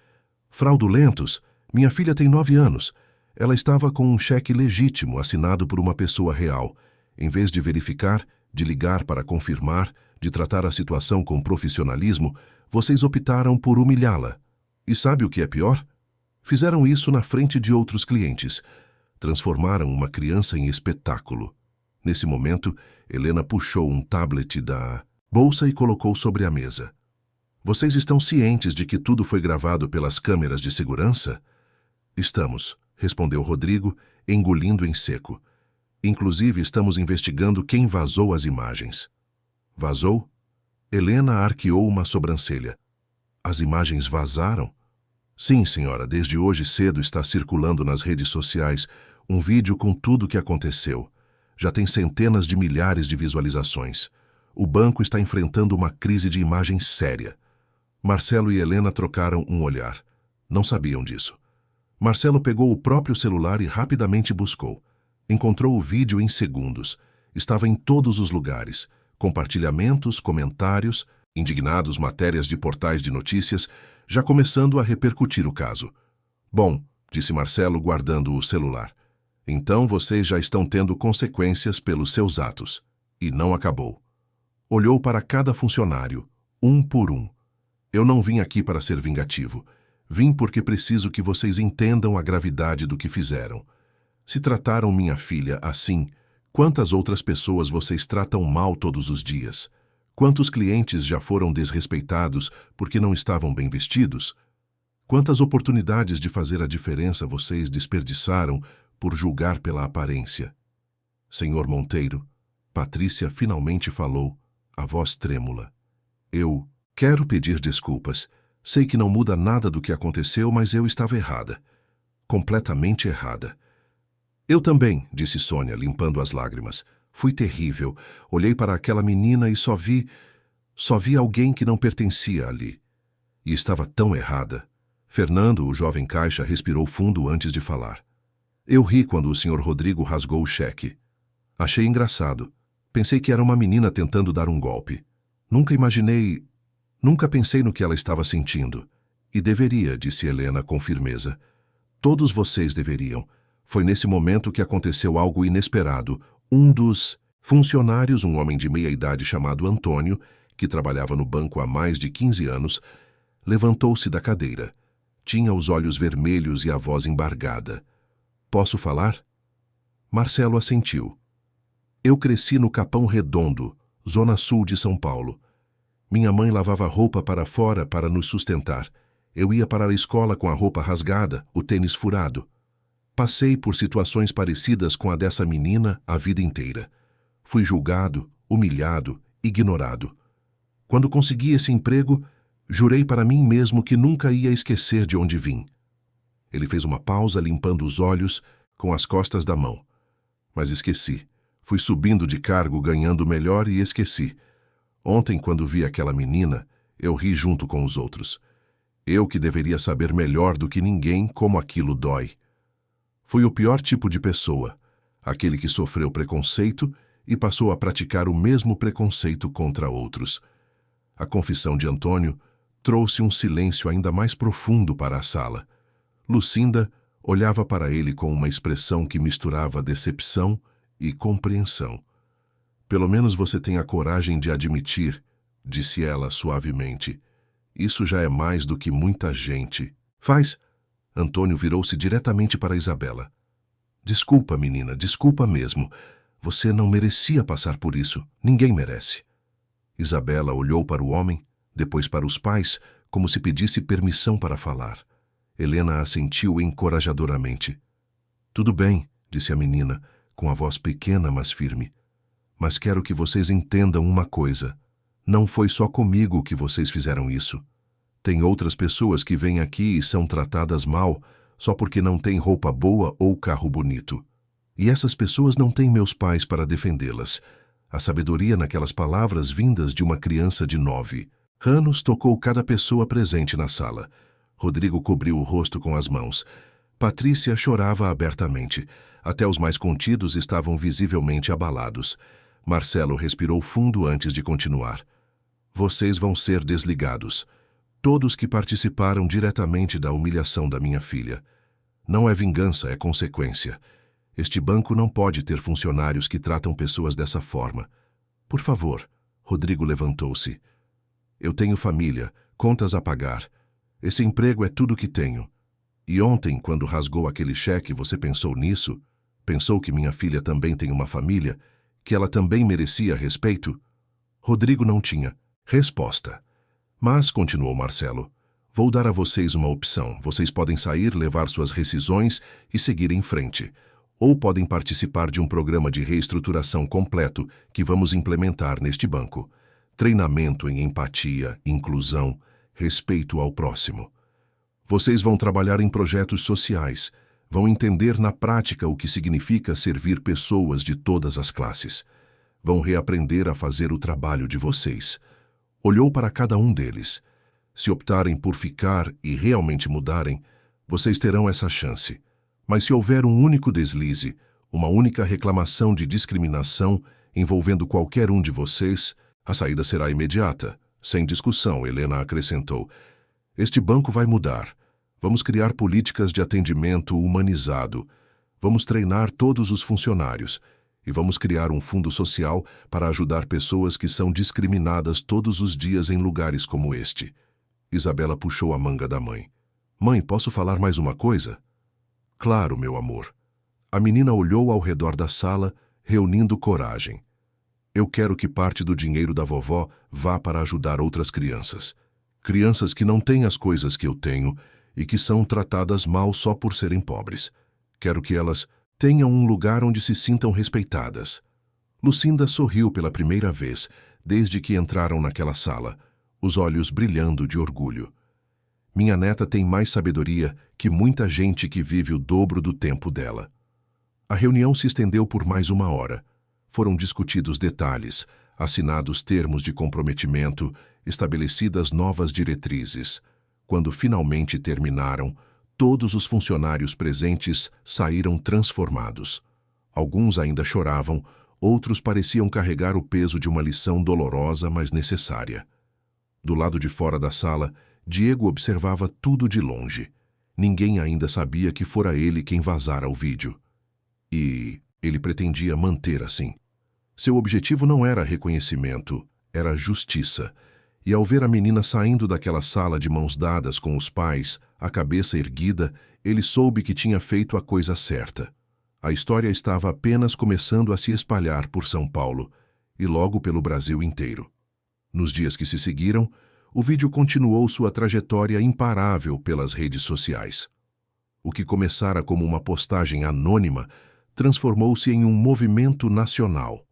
Fraudulentos? Minha filha tem 9 anos. Ela estava com um cheque legítimo assinado por uma pessoa real. Em vez de verificar, de ligar para confirmar, de tratar a situação com profissionalismo, vocês optaram por humilhá-la. E sabe o que é pior? Fizeram isso na frente de outros clientes. Transformaram uma criança em espetáculo. Nesse momento, Helena puxou um tablet da bolsa e colocou sobre a mesa. Vocês estão cientes de que tudo foi gravado pelas câmeras de segurança? Estamos, respondeu Rodrigo, engolindo em seco. Inclusive, estamos investigando quem vazou as imagens. Vazou? Helena arqueou uma sobrancelha. As imagens vazaram? Sim, senhora, desde hoje cedo está circulando nas redes sociais um vídeo com tudo o que aconteceu. Já tem centenas de milhares de visualizações. O banco está enfrentando uma crise de imagem séria. Marcelo e Helena trocaram um olhar. Não sabiam disso. Marcelo pegou o próprio celular e rapidamente buscou. Encontrou o vídeo em segundos. Estava em todos os lugares. Compartilhamentos, comentários, indignados matérias de portais de notícias, já começando a repercutir o caso. Bom, disse Marcelo, guardando o celular. Então vocês já estão tendo consequências pelos seus atos. E não acabou. Olhou para cada funcionário, um por um. Eu não vim aqui para ser vingativo. Vim porque preciso que vocês entendam a gravidade do que fizeram. Se trataram minha filha assim, quantas outras pessoas vocês tratam mal todos os dias? Quantos clientes já foram desrespeitados porque não estavam bem vestidos? Quantas oportunidades de fazer a diferença vocês desperdiçaram por julgar pela aparência? Senhor Monteiro, Patrícia finalmente falou, a voz trêmula. Eu quero pedir desculpas. Sei que não muda nada do que aconteceu, mas eu estava errada. Completamente errada. Eu também, disse Sônia, limpando as lágrimas. Fui terrível. Olhei para aquela menina e só vi alguém que não pertencia ali. E estava tão errada. Fernando, o jovem caixa, respirou fundo antes de falar. Eu ri quando o Sr. Rodrigo rasgou o cheque. Achei engraçado. Pensei que era uma menina tentando dar um golpe. Nunca pensei no que ela estava sentindo. E deveria, disse Helena com firmeza. Todos vocês deveriam. Foi nesse momento que aconteceu algo inesperado. Um dos funcionários, um homem de meia idade chamado Antônio, que trabalhava no banco há mais de 15 anos, levantou-se da cadeira. Tinha os olhos vermelhos e a voz embargada. Posso falar? Marcelo assentiu. Eu cresci no Capão Redondo, zona sul de São Paulo. Minha mãe lavava roupa para fora para nos sustentar. Eu ia para a escola com a roupa rasgada, o tênis furado. Passei por situações parecidas com a dessa menina a vida inteira. Fui julgado, humilhado, ignorado. Quando consegui esse emprego, jurei para mim mesmo que nunca ia esquecer de onde vim. Ele fez uma pausa limpando os olhos com as costas da mão. Mas esqueci. Fui subindo de cargo, ganhando melhor e esqueci. Ontem, quando vi aquela menina, eu ri junto com os outros. Eu que deveria saber melhor do que ninguém como aquilo dói. Fui o pior tipo de pessoa, aquele que sofreu preconceito e passou a praticar o mesmo preconceito contra outros. A confissão de Antônio trouxe um silêncio ainda mais profundo para a sala. Lucinda olhava para ele com uma expressão que misturava decepção e compreensão. Pelo menos você tem a coragem de admitir, disse ela suavemente. Isso já é mais do que muita gente faz. Antônio virou-se diretamente para Isabela. Desculpa, menina, desculpa mesmo. Você não merecia passar por isso. Ninguém merece. Isabela olhou para o homem, depois para os pais, como se pedisse permissão para falar. Helena assentiu encorajadoramente. Tudo bem, disse a menina, com a voz pequena, mas firme. Mas quero que vocês entendam uma coisa. Não foi só comigo que vocês fizeram isso. Tem outras pessoas que vêm aqui e são tratadas mal só porque não têm roupa boa ou carro bonito. E essas pessoas não têm meus pais para defendê-las. A sabedoria naquelas palavras vindas de uma criança de 9 anos tocou cada pessoa presente na sala. Rodrigo cobriu o rosto com as mãos. Patrícia chorava abertamente. Até os mais contidos estavam visivelmente abalados. Marcelo respirou fundo antes de continuar. Vocês vão ser desligados. Todos que participaram diretamente da humilhação da minha filha. Não é vingança, é consequência. Este banco não pode ter funcionários que tratam pessoas dessa forma. Por favor, Rodrigo levantou-se. Eu tenho família, contas a pagar. Esse emprego é tudo que tenho. E ontem, quando rasgou aquele cheque, você pensou nisso? Pensou que minha filha também tem uma família? Que ela também merecia respeito? Rodrigo não tinha resposta. Mas, continuou Marcelo, vou dar a vocês uma opção. Vocês podem sair, levar suas rescisões e seguir em frente. Ou podem participar de um programa de reestruturação completo que vamos implementar neste banco. Treinamento em empatia, inclusão, respeito ao próximo. Vocês vão trabalhar em projetos sociais, vão entender na prática o que significa servir pessoas de todas as classes. Vão reaprender a fazer o trabalho de vocês. Olhou para cada um deles. Se optarem por ficar e realmente mudarem, vocês terão essa chance. Mas se houver um único deslize, uma única reclamação de discriminação envolvendo qualquer um de vocês, a saída será imediata. Sem discussão, Helena acrescentou. Este banco vai mudar. Vamos criar políticas de atendimento humanizado. Vamos treinar todos os funcionários. E vamos criar um fundo social para ajudar pessoas que são discriminadas todos os dias em lugares como este. Isabela puxou a manga da mãe. Mãe, posso falar mais uma coisa? Claro, meu amor. A menina olhou ao redor da sala, reunindo coragem. Eu quero que parte do dinheiro da vovó vá para ajudar outras crianças. Crianças que não têm as coisas que eu tenho e que são tratadas mal só por serem pobres. Quero que elas tenham um lugar onde se sintam respeitadas. Lucinda sorriu pela primeira vez desde que entraram naquela sala, os olhos brilhando de orgulho. Minha neta tem mais sabedoria que muita gente que vive o dobro do tempo dela. A reunião se estendeu por mais 1 hora. Foram discutidos detalhes, assinados termos de comprometimento, estabelecidas novas diretrizes. Quando finalmente terminaram, todos os funcionários presentes saíram transformados. Alguns ainda choravam, outros pareciam carregar o peso de uma lição dolorosa, mas necessária. Do lado de fora da sala, Diego observava tudo de longe. Ninguém ainda sabia que fora ele quem vazara o vídeo. E ele pretendia manter assim. Seu objetivo não era reconhecimento, era justiça. E ao ver a menina saindo daquela sala de mãos dadas com os pais, a cabeça erguida, ele soube que tinha feito a coisa certa. A história estava apenas começando a se espalhar por São Paulo e logo pelo Brasil inteiro. Nos dias que se seguiram, o vídeo continuou sua trajetória imparável pelas redes sociais. O que começara como uma postagem anônima transformou-se em um movimento nacional.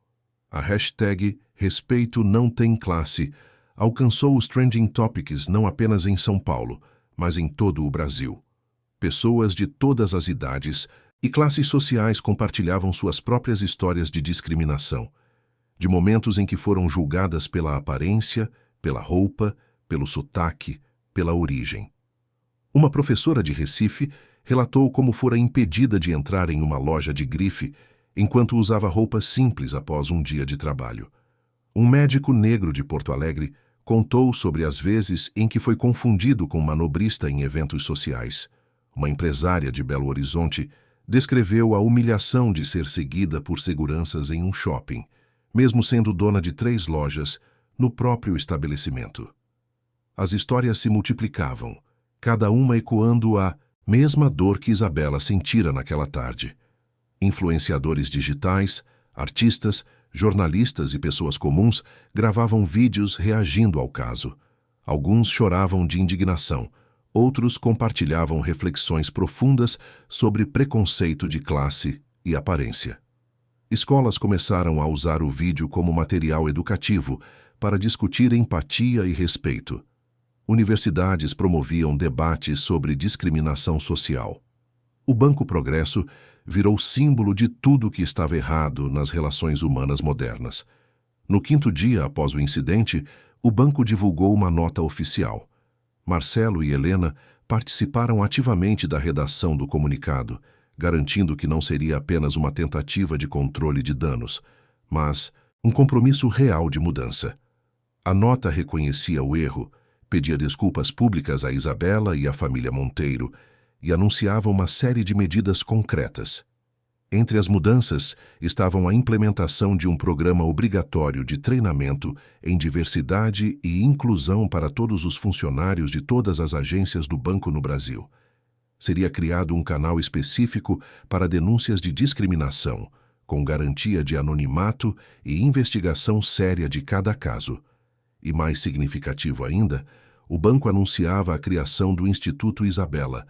A hashtag Respeito Não Tem Classe alcançou os trending topics não apenas em São Paulo, mas em todo o Brasil. Pessoas de todas as idades e classes sociais compartilhavam suas próprias histórias de discriminação, de momentos em que foram julgadas pela aparência, pela roupa, pelo sotaque, pela origem. Uma professora de Recife relatou como fora impedida de entrar em uma loja de grife enquanto usava roupas simples após um dia de trabalho. Um médico negro de Porto Alegre contou sobre as vezes em que foi confundido com manobrista em eventos sociais. Uma empresária de Belo Horizonte descreveu a humilhação de ser seguida por seguranças em um shopping, mesmo sendo dona de 3 lojas no próprio estabelecimento. As histórias se multiplicavam, cada uma ecoando a mesma dor que Isabela sentira naquela tarde. Influenciadores digitais, artistas, jornalistas e pessoas comuns gravavam vídeos reagindo ao caso. Alguns choravam de indignação, outros compartilhavam reflexões profundas sobre preconceito de classe e aparência. Escolas começaram a usar o vídeo como material educativo para discutir empatia e respeito. Universidades promoviam debates sobre discriminação social. O Banco Progresso virou símbolo de tudo que estava errado nas relações humanas modernas. No 5º dia após o incidente, o banco divulgou uma nota oficial. Marcelo e Helena participaram ativamente da redação do comunicado, garantindo que não seria apenas uma tentativa de controle de danos, mas um compromisso real de mudança. A nota reconhecia o erro, pedia desculpas públicas a Isabela e à família Monteiro e anunciava uma série de medidas concretas. Entre as mudanças estavam a implementação de um programa obrigatório de treinamento em diversidade e inclusão para todos os funcionários de todas as agências do banco no Brasil. Seria criado um canal específico para denúncias de discriminação, com garantia de anonimato e investigação séria de cada caso. E mais significativo ainda, o banco anunciava a criação do Instituto Isabela,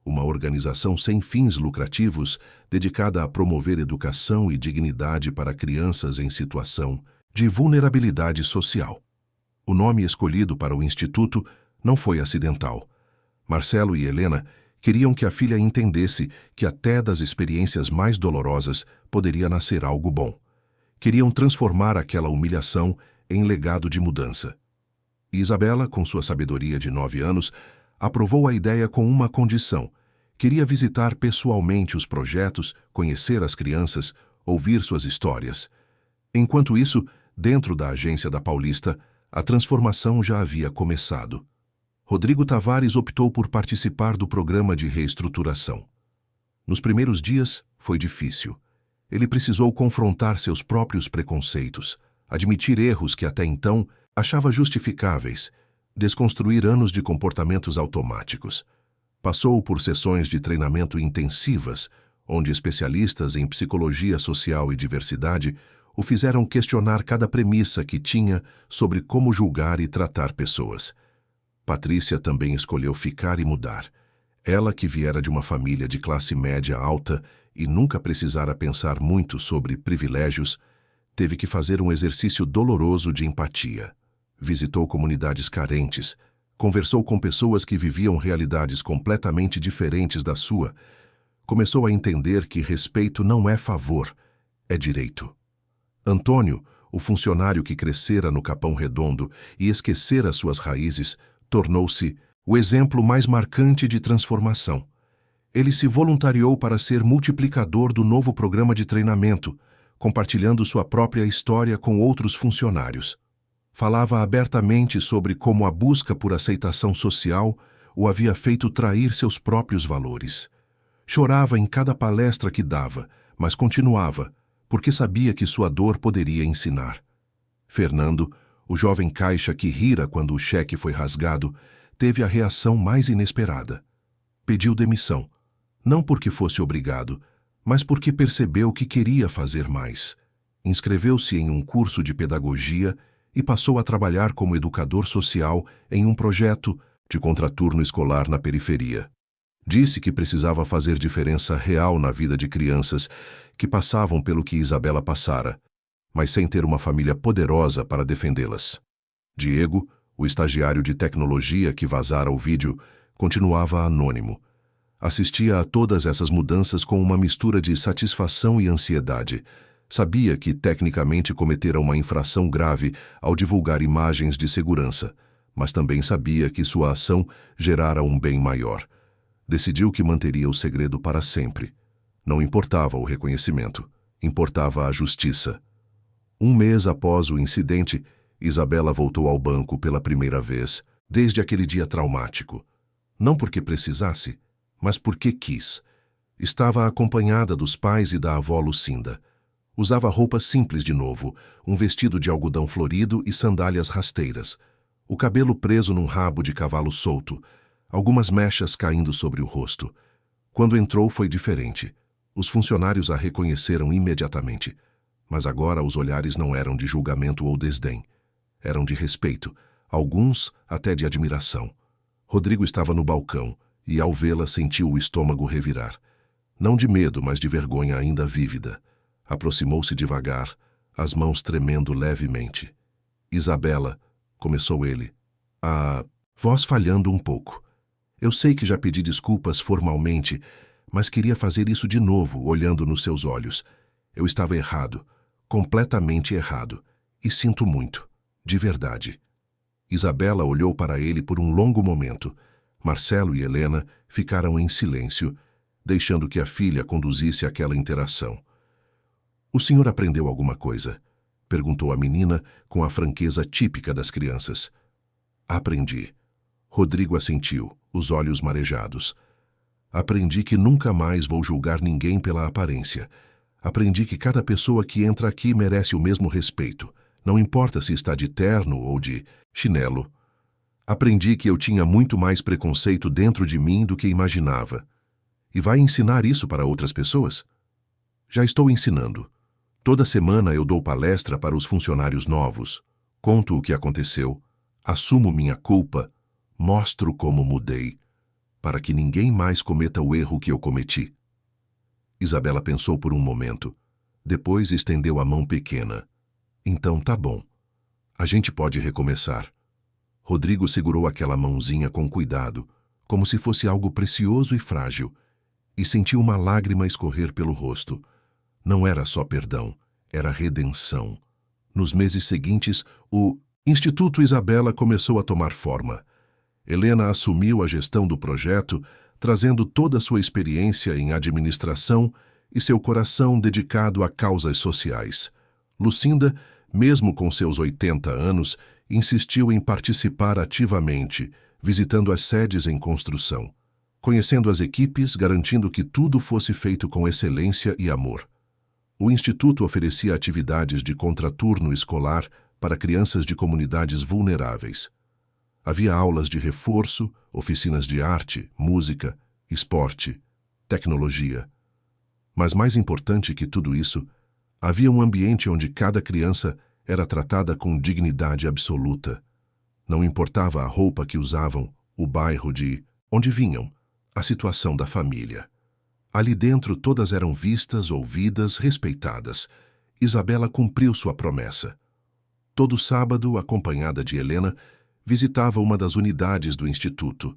uma organização sem fins lucrativos dedicada a promover educação e dignidade para crianças em situação de vulnerabilidade social. O nome escolhido para o instituto não foi acidental. Marcelo e Helena queriam que a filha entendesse que até das experiências mais dolorosas poderia nascer algo bom. Queriam transformar aquela humilhação em legado de mudança. E Isabela, com sua sabedoria de 9 anos, aprovou a ideia com uma condição. Queria visitar pessoalmente os projetos, conhecer as crianças, ouvir suas histórias. Enquanto isso, dentro da agência da Paulista, a transformação já havia começado. Rodrigo Tavares optou por participar do programa de reestruturação. Nos primeiros dias, foi difícil. Ele precisou confrontar seus próprios preconceitos, admitir erros que até então achava justificáveis, desconstruir anos de comportamentos automáticos. Passou por sessões de treinamento intensivas, onde especialistas em psicologia social e diversidade o fizeram questionar cada premissa que tinha sobre como julgar e tratar pessoas. Patrícia também escolheu ficar e mudar. Ela, que viera de uma família de classe média alta e nunca precisara pensar muito sobre privilégios, teve que fazer um exercício doloroso de empatia. Visitou comunidades carentes, conversou com pessoas que viviam realidades completamente diferentes da sua, começou a entender que respeito não é favor, é direito. Antônio, o funcionário que crescera no Capão Redondo e esquecera suas raízes, tornou-se o exemplo mais marcante de transformação. Ele se voluntariou para ser multiplicador do novo programa de treinamento, compartilhando sua própria história com outros funcionários. Falava abertamente sobre como a busca por aceitação social o havia feito trair seus próprios valores. Chorava em cada palestra que dava, mas continuava, porque sabia que sua dor poderia ensinar. Fernando, o jovem caixa que rira quando o cheque foi rasgado, teve a reação mais inesperada. Pediu demissão, não porque fosse obrigado, mas porque percebeu que queria fazer mais. Inscreveu-se em um curso de pedagogia e passou a trabalhar como educador social em um projeto de contraturno escolar na periferia. Disse que precisava fazer diferença real na vida de crianças que passavam pelo que Isabela passara, mas sem ter uma família poderosa para defendê-las. Diego, o estagiário de tecnologia que vazara o vídeo, continuava anônimo. Assistia a todas essas mudanças com uma mistura de satisfação e ansiedade. Sabia que tecnicamente cometera uma infração grave ao divulgar imagens de segurança, mas também sabia que sua ação gerara um bem maior. Decidiu que manteria o segredo para sempre. Não importava o reconhecimento, importava a justiça. Um mês após o incidente, Isabela voltou ao banco pela primeira vez, desde aquele dia traumático. Não porque precisasse, mas porque quis. Estava acompanhada dos pais e da avó Lucinda. Usava roupas simples de novo, um vestido de algodão florido e sandálias rasteiras. O cabelo preso num rabo de cavalo solto, algumas mechas caindo sobre o rosto. Quando entrou foi diferente. Os funcionários a reconheceram imediatamente. Mas agora os olhares não eram de julgamento ou desdém. Eram de respeito, alguns até de admiração. Rodrigo estava no balcão e, ao vê-la, sentiu o estômago revirar. Não de medo, mas de vergonha ainda vívida. Aproximou-se devagar, as mãos tremendo levemente. Isabela, começou ele, a voz falhando um pouco. Eu sei que já pedi desculpas formalmente, mas queria fazer isso de novo, olhando nos seus olhos. Eu estava errado, completamente errado, e sinto muito, de verdade. Isabela olhou para ele por um longo momento. Marcelo e Helena ficaram em silêncio, deixando que a filha conduzisse aquela interação. O senhor aprendeu alguma coisa? Perguntou a menina com a franqueza típica das crianças. Aprendi. Rodrigo assentiu, os olhos marejados. Aprendi que nunca mais vou julgar ninguém pela aparência. Aprendi que cada pessoa que entra aqui merece o mesmo respeito, não importa se está de terno ou de chinelo. Aprendi que eu tinha muito mais preconceito dentro de mim do que imaginava. E vai ensinar isso para outras pessoas? Já estou ensinando. Toda semana eu dou palestra para os funcionários novos. Conto o que aconteceu, assumo minha culpa, mostro como mudei, para que ninguém mais cometa o erro que eu cometi. Isabela pensou por um momento. Depois estendeu a mão pequena. Então tá bom. A gente pode recomeçar. Rodrigo segurou aquela mãozinha com cuidado, como se fosse algo precioso e frágil, e sentiu uma lágrima escorrer pelo rosto. Não era só perdão, era redenção. Nos meses seguintes, o Instituto Isabela começou a tomar forma. Helena assumiu a gestão do projeto, trazendo toda a sua experiência em administração e seu coração dedicado a causas sociais. Lucinda, mesmo com seus 80 anos, insistiu em participar ativamente, visitando as sedes em construção, conhecendo as equipes, garantindo que tudo fosse feito com excelência e amor. O Instituto oferecia atividades de contraturno escolar para crianças de comunidades vulneráveis. Havia aulas de reforço, oficinas de arte, música, esporte, tecnologia. Mas mais importante que tudo isso, Havia um ambiente onde cada criança era tratada com dignidade absoluta. Não importava a roupa que usavam, o bairro de onde vinham, a situação da família. Ali dentro todas eram vistas, ouvidas, respeitadas. Isabela cumpriu sua promessa. Todo sábado, acompanhada de Helena, visitava uma das unidades do instituto,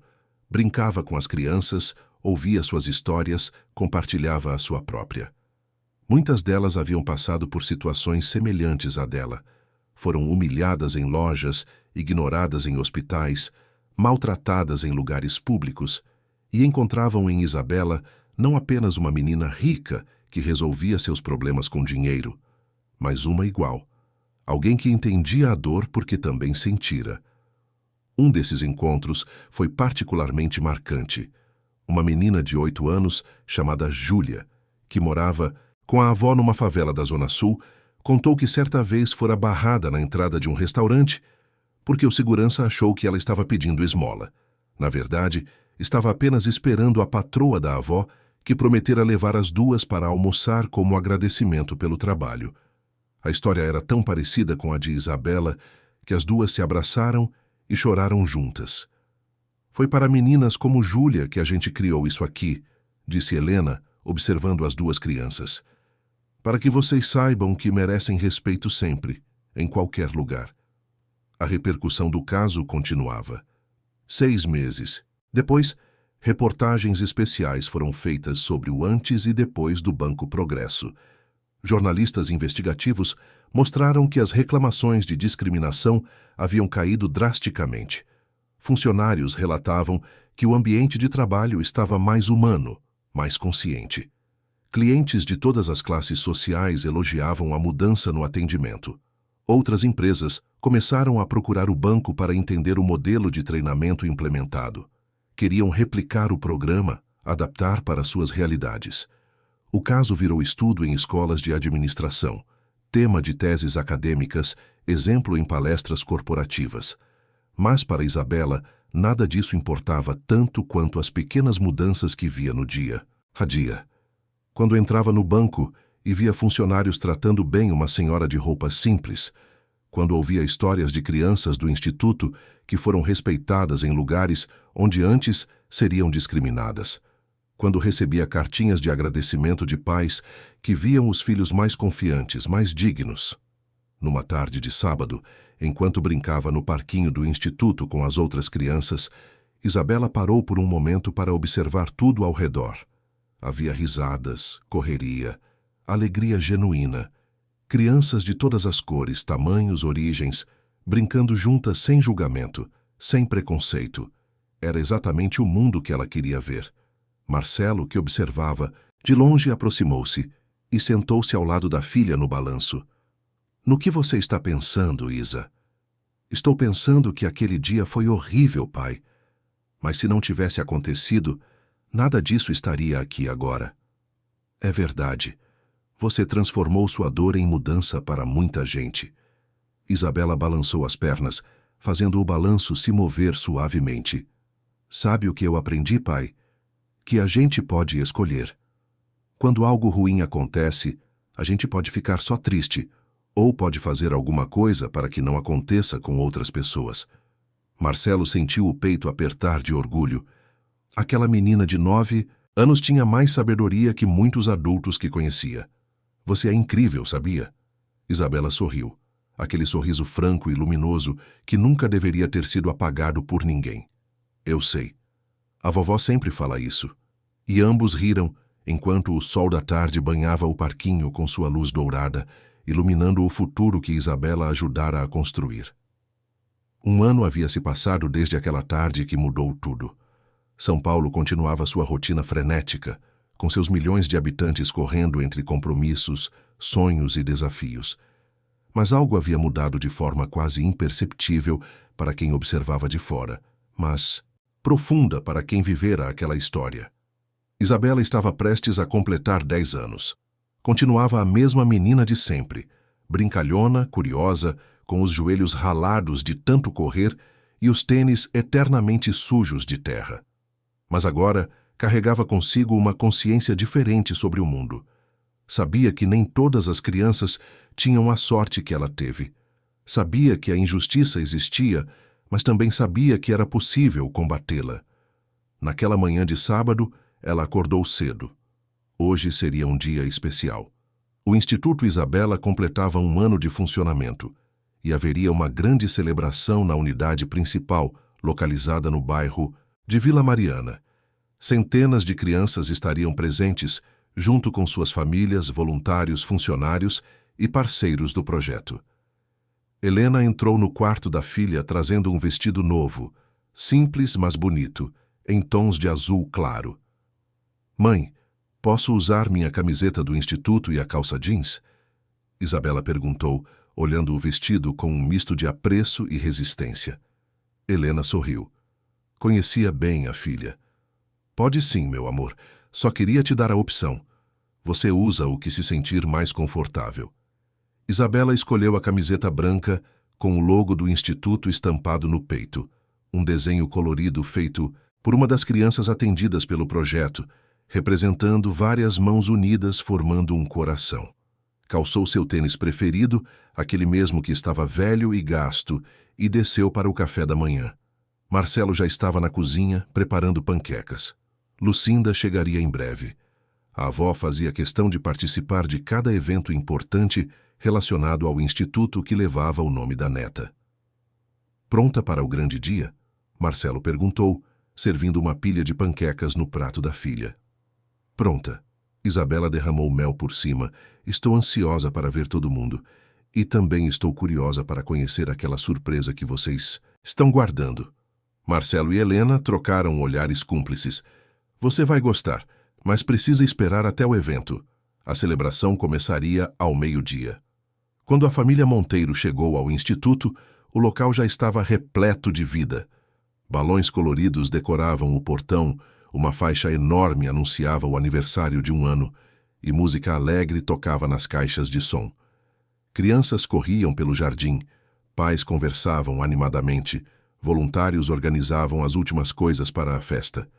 brincava com as crianças, ouvia suas histórias, compartilhava a sua própria. Muitas delas haviam passado por situações semelhantes à dela. Foram humilhadas em lojas, ignoradas em hospitais, maltratadas em lugares públicos, e encontravam em Isabela não apenas uma menina rica que resolvia seus problemas com dinheiro, mas uma igual, alguém que entendia a dor porque também sentira. Um desses encontros foi particularmente marcante. Uma menina de 8 anos, chamada Júlia, que morava com a avó numa favela da Zona Sul, contou que certa vez fora barrada na entrada de um restaurante porque o segurança achou que ela estava pedindo esmola. Na verdade, estava apenas esperando a patroa da avó, que prometera levar as duas para almoçar como agradecimento pelo trabalho. A história era tão parecida com a de Isabela que as duas se abraçaram e choraram juntas. Foi para meninas como Júlia que a gente criou isso aqui, disse Helena, observando as duas crianças. Para que vocês saibam que merecem respeito sempre, em qualquer lugar. A repercussão do caso continuava. 6 meses. Depois, reportagens especiais foram feitas sobre o antes e depois do Banco Progresso. Jornalistas investigativos mostraram que as reclamações de discriminação haviam caído drasticamente. Funcionários relatavam que o ambiente de trabalho estava mais humano, mais consciente. Clientes de todas as classes sociais elogiavam a mudança no atendimento. Outras empresas começaram a procurar o banco para entender o modelo de treinamento implementado. Queriam replicar o programa, adaptar para suas realidades. O caso virou estudo em escolas de administração, tema de teses acadêmicas, exemplo em palestras corporativas. Mas para Isabela, nada disso importava tanto quanto as pequenas mudanças que via no dia a dia. Quando entrava no banco e via funcionários tratando bem uma senhora de roupa simples, quando ouvia histórias de crianças do instituto que foram respeitadas em lugares onde antes seriam discriminadas, quando recebia cartinhas de agradecimento de pais que viam os filhos mais confiantes, mais dignos. Numa tarde de sábado, enquanto brincava no parquinho do instituto com as outras crianças, Isabela parou por um momento para observar tudo ao redor. Havia risadas, correria, alegria genuína, crianças de todas as cores, tamanhos, origens, brincando juntas sem julgamento, sem preconceito. Era exatamente o mundo que ela queria ver. Marcelo, que observava, de longe aproximou-se e sentou-se ao lado da filha no balanço. No que você está pensando, Isa? Estou pensando que aquele dia foi horrível, pai. Mas se não tivesse acontecido, nada disso estaria aqui agora. É verdade. Você transformou sua dor em mudança para muita gente. Isabela balançou as pernas, fazendo o balanço se mover suavemente. Sabe o que eu aprendi, pai? Que a gente pode escolher. Quando algo ruim acontece, a gente pode ficar só triste, ou pode fazer alguma coisa para que não aconteça com outras pessoas. Marcelo sentiu o peito apertar de orgulho. Aquela menina de 9 anos tinha mais sabedoria que muitos adultos que conhecia. Você é incrível, sabia? Isabela sorriu. Aquele sorriso franco e luminoso que nunca deveria ter sido apagado por ninguém. Eu sei. A vovó sempre fala isso. E ambos riram, enquanto o sol da tarde banhava o parquinho com sua luz dourada, iluminando o futuro que Isabela ajudara a construir. 1 ano havia se passado desde aquela tarde que mudou tudo. São Paulo continuava sua rotina frenética, com seus milhões de habitantes correndo entre compromissos, sonhos e desafios. Mas algo havia mudado de forma quase imperceptível para quem observava de fora, mas profunda para quem vivera aquela história. Isabela estava prestes a completar 10 anos. Continuava a mesma menina de sempre, brincalhona, curiosa, com os joelhos ralados de tanto correr e os tênis eternamente sujos de terra. Mas agora carregava consigo uma consciência diferente sobre o mundo. Sabia que nem todas as crianças tinham a sorte que ela teve. Sabia que a injustiça existia, mas também sabia que era possível combatê-la. Naquela manhã de sábado, ela acordou cedo. Hoje seria um dia especial. O Instituto Isabela completava 1 ano de funcionamento e haveria uma grande celebração na unidade principal, localizada no bairro de Vila Mariana. Centenas de crianças estariam presentes, junto com suas famílias, voluntários, funcionários e parceiros do projeto. Helena entrou no quarto da filha trazendo um vestido novo, simples mas bonito, em tons de azul claro. Mãe, posso usar minha camiseta do instituto e a calça jeans? Isabela perguntou, olhando o vestido com um misto de apreço e resistência. Helena sorriu. Conhecia bem a filha. Pode sim, meu amor. Só queria te dar a opção. Você usa o que se sentir mais confortável. Isabela escolheu a camiseta branca com o logo do instituto estampado no peito, um desenho colorido feito por uma das crianças atendidas pelo projeto, representando várias mãos unidas formando um coração. Calçou seu tênis preferido, aquele mesmo que estava velho e gasto, e desceu para o café da manhã. Marcelo já estava na cozinha, preparando panquecas. Lucinda chegaria em breve. A avó fazia questão de participar de cada evento importante relacionado ao instituto que levava o nome da neta. Pronta para o grande dia? Marcelo perguntou, servindo uma pilha de panquecas no prato da filha. Pronta. Isabela derramou mel por cima. Estou ansiosa para ver todo mundo. E também estou curiosa para conhecer aquela surpresa que vocês estão guardando. Marcelo e Helena trocaram olhares cúmplices. Você vai gostar, mas precisa esperar até o evento. A celebração começaria ao meio-dia. Quando a família Monteiro chegou ao instituto, o local já estava repleto de vida. Balões coloridos decoravam o portão, uma faixa enorme anunciava o aniversário de 1 ano, e música alegre tocava nas caixas de som. Crianças corriam pelo jardim, pais conversavam animadamente, voluntários organizavam as últimas coisas para a festa.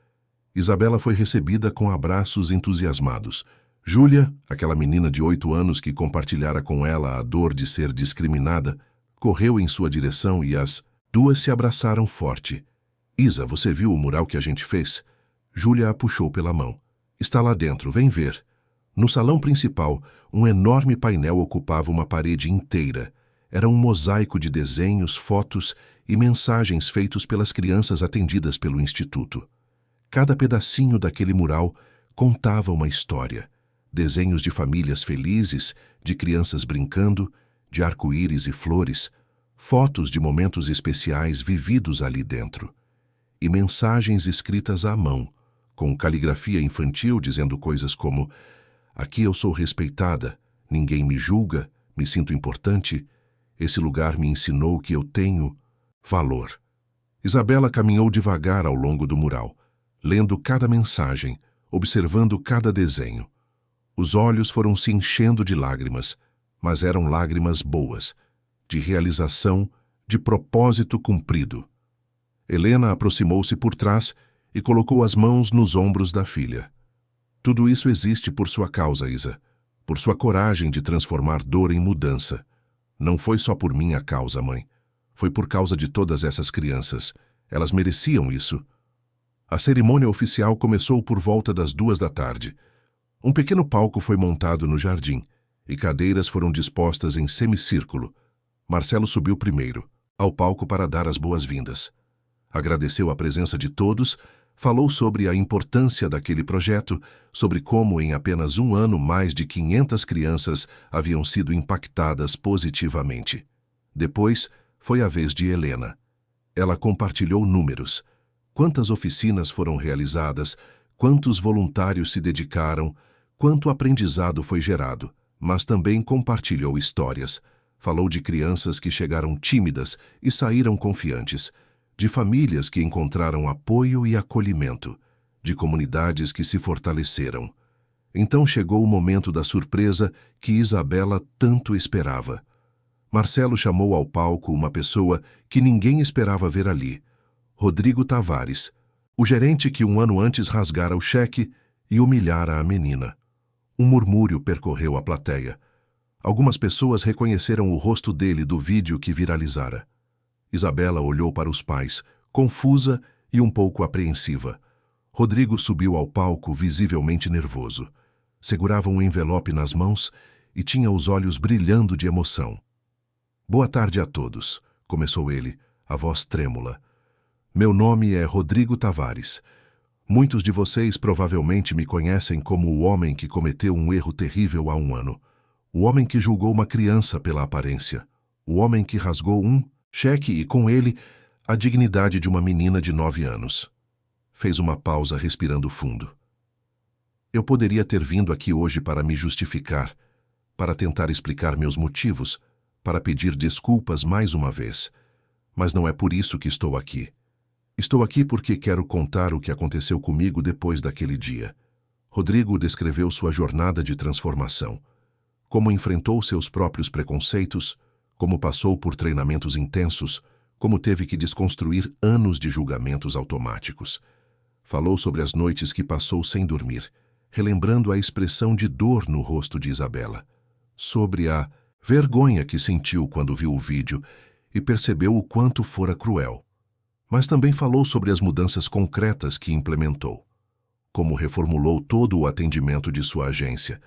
Isabela foi recebida com abraços entusiasmados. Júlia, aquela menina de 8 anos que compartilhara com ela a dor de ser discriminada, correu em sua direção e as duas se abraçaram forte. Isa, você viu o mural que a gente fez? Júlia a puxou pela mão. Está lá dentro, vem ver. No salão principal, um enorme painel ocupava uma parede inteira. Era um mosaico de desenhos, fotos e mensagens feitos pelas crianças atendidas pelo instituto. Cada pedacinho daquele mural contava uma história. Desenhos de famílias felizes, de crianças brincando, de arco-íris e flores, fotos de momentos especiais vividos ali dentro. E mensagens escritas à mão, com caligrafia infantil dizendo coisas como: aqui eu sou respeitada, ninguém me julga, me sinto importante, esse lugar me ensinou que eu tenho valor. Isabela caminhou devagar ao longo do mural, lendo cada mensagem, observando cada desenho. Os olhos foram se enchendo de lágrimas, mas eram lágrimas boas, de realização, de propósito cumprido. Helena aproximou-se por trás e colocou as mãos nos ombros da filha. Tudo isso existe por sua causa, Isa, por sua coragem de transformar dor em mudança. Não foi só por minha causa, mãe. Foi por causa de todas essas crianças. Elas mereciam isso. A cerimônia oficial começou por volta das 2 da tarde. Um pequeno palco foi montado no jardim e cadeiras foram dispostas em semicírculo. Marcelo subiu primeiro, ao palco para dar as boas-vindas. Agradeceu a presença de todos, falou sobre a importância daquele projeto, sobre como em apenas 1 ano mais de 500 crianças haviam sido impactadas positivamente. Depois, foi a vez de Helena. Ela compartilhou números. Quantas oficinas foram realizadas, quantos voluntários se dedicaram, quanto aprendizado foi gerado, mas também compartilhou histórias. Falou de crianças que chegaram tímidas e saíram confiantes, de famílias que encontraram apoio e acolhimento, de comunidades que se fortaleceram. Então chegou o momento da surpresa que Isabela tanto esperava. Marcelo chamou ao palco uma pessoa que ninguém esperava ver ali, Rodrigo Tavares, o gerente que 1 ano antes rasgara o cheque e humilhara a menina. Um murmúrio percorreu a plateia. Algumas pessoas reconheceram o rosto dele do vídeo que viralizara. Isabela olhou para os pais, confusa e um pouco apreensiva. Rodrigo subiu ao palco visivelmente nervoso. Segurava um envelope nas mãos e tinha os olhos brilhando de emoção. "Boa tarde a todos", começou ele, a voz trêmula. "Meu nome é Rodrigo Tavares. Muitos de vocês provavelmente me conhecem como o homem que cometeu um erro terrível há um ano. O homem que julgou uma criança pela aparência. O homem que rasgou um cheque e, com ele, a dignidade de uma menina de 9 anos. Fez uma pausa, respirando fundo. Eu poderia ter vindo aqui hoje para me justificar, para tentar explicar meus motivos, para pedir desculpas mais uma vez. Mas não é por isso que estou aqui. Estou aqui porque quero contar o que aconteceu comigo depois daquele dia. Rodrigo descreveu sua jornada de transformação. Como enfrentou seus próprios preconceitos, como passou por treinamentos intensos, como teve que desconstruir anos de julgamentos automáticos. Falou sobre as noites que passou sem dormir, relembrando a expressão de dor no rosto de Isabela. Sobre a vergonha que sentiu quando viu o vídeo e percebeu o quanto fora cruel. Mas também falou sobre as mudanças concretas que implementou. Como reformulou todo o atendimento de sua agência.